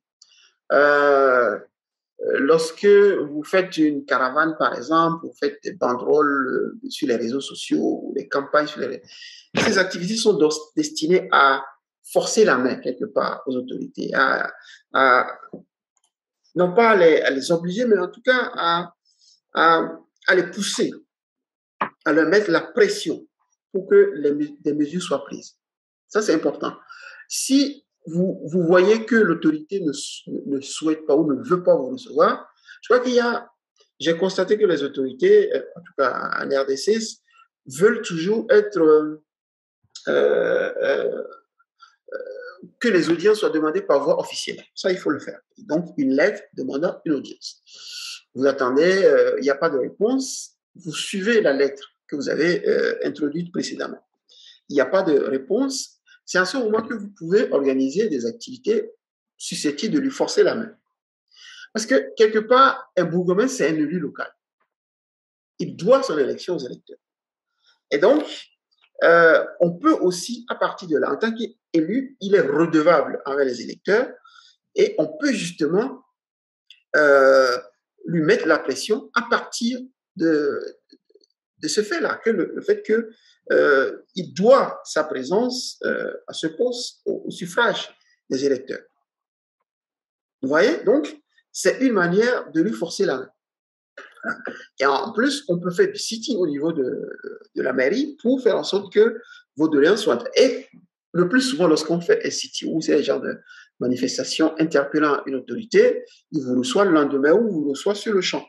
A: Lorsque vous faites une caravane, par exemple, vous faites des banderoles sur les réseaux sociaux, des campagnes sur les réseaux, ces activités sont destinées à forcer la main quelque part aux autorités, non pas à les obliger, mais en tout cas à les pousser, à leur mettre la pression pour que des mesures soient prises. Ça, c'est important. Si vous voyez que l'autorité ne souhaite pas ou ne veut pas vous recevoir, je crois j'ai constaté que les autorités, en tout cas en RDC, veulent toujours être, que les audiences soient demandées par voie officielle. Ça, il faut le faire. Donc, une lettre demandant une audience. Vous attendez, il n'y a pas de réponse, vous suivez la lettre que vous avez introduite précédemment. Il n'y a pas de réponse, c'est à ce moment que vous pouvez organiser des activités susceptibles de lui forcer la main. Parce que, quelque part, un bourgmestre, c'est un élu local. Il doit son élection aux électeurs. Et donc, on peut aussi, à partir de là, en tant qu'élu, il est redevable envers les électeurs et on peut justement lui mettre la pression à partir de ce fait-là, que le fait que il doit sa présence à ce poste au suffrage des électeurs. Vous voyez? Donc, c'est une manière de lui forcer la main. Et en plus, on peut faire du sitting au niveau de la mairie pour faire en sorte que vos doléances soient... Et le plus souvent, lorsqu'on fait un sitting ou c'est un genre de manifestation interpellant une autorité, il vous reçoit le lendemain ou vous reçoit sur le champ.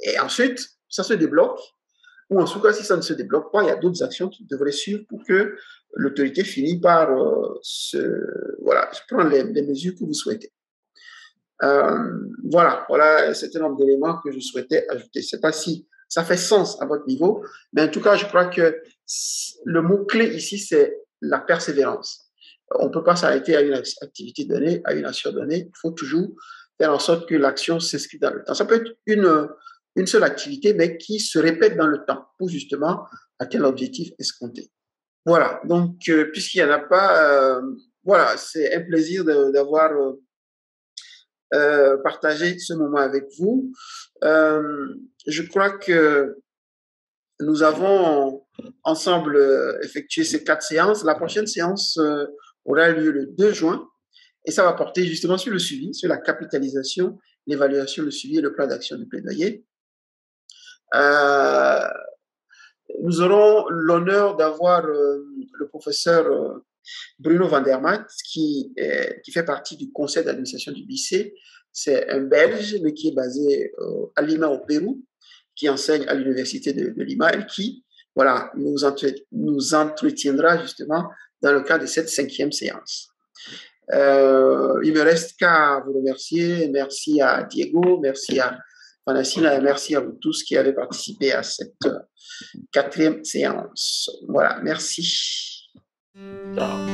A: Et ensuite, ça se débloque. Ou en tout cas, si ça ne se débloque pas, il y a d'autres actions qui devraient suivre pour que l'autorité finisse par prendre les mesures que vous souhaitez. Voilà un certain nombre d'éléments que je souhaitais ajouter. Je ne sais pas si ça fait sens à votre niveau, mais en tout cas, je crois que le mot-clé ici, c'est la persévérance. On ne peut pas s'arrêter à une activité donnée, à une action donnée. Il faut toujours faire en sorte que l'action s'inscrive dans le temps. Ça peut être une seule activité, mais qui se répète dans le temps pour justement atteindre l'objectif escompté. Voilà, donc puisqu'il n'y en a pas, c'est un plaisir d'avoir partagé ce moment avec vous. Je crois que nous avons ensemble effectué ces 4 séances. La prochaine séance aura lieu le 2 juin et ça va porter justement sur le suivi, sur la capitalisation, l'évaluation, le suivi et le plan d'action du plaidoyer. Nous aurons l'honneur d'avoir le professeur Bruno van der Maat, qui fait partie du conseil d'administration du lycée. C'est un Belge, mais qui est basé à Lima, au Pérou, qui enseigne à l'université de Lima et qui nous entretiendra justement dans le cadre de cette 5e séance. Il me reste qu'à vous remercier. Merci à Diego, merci à Vanessina et merci à vous tous qui avez participé à cette 4e séance. Voilà, merci.
C: Ciao.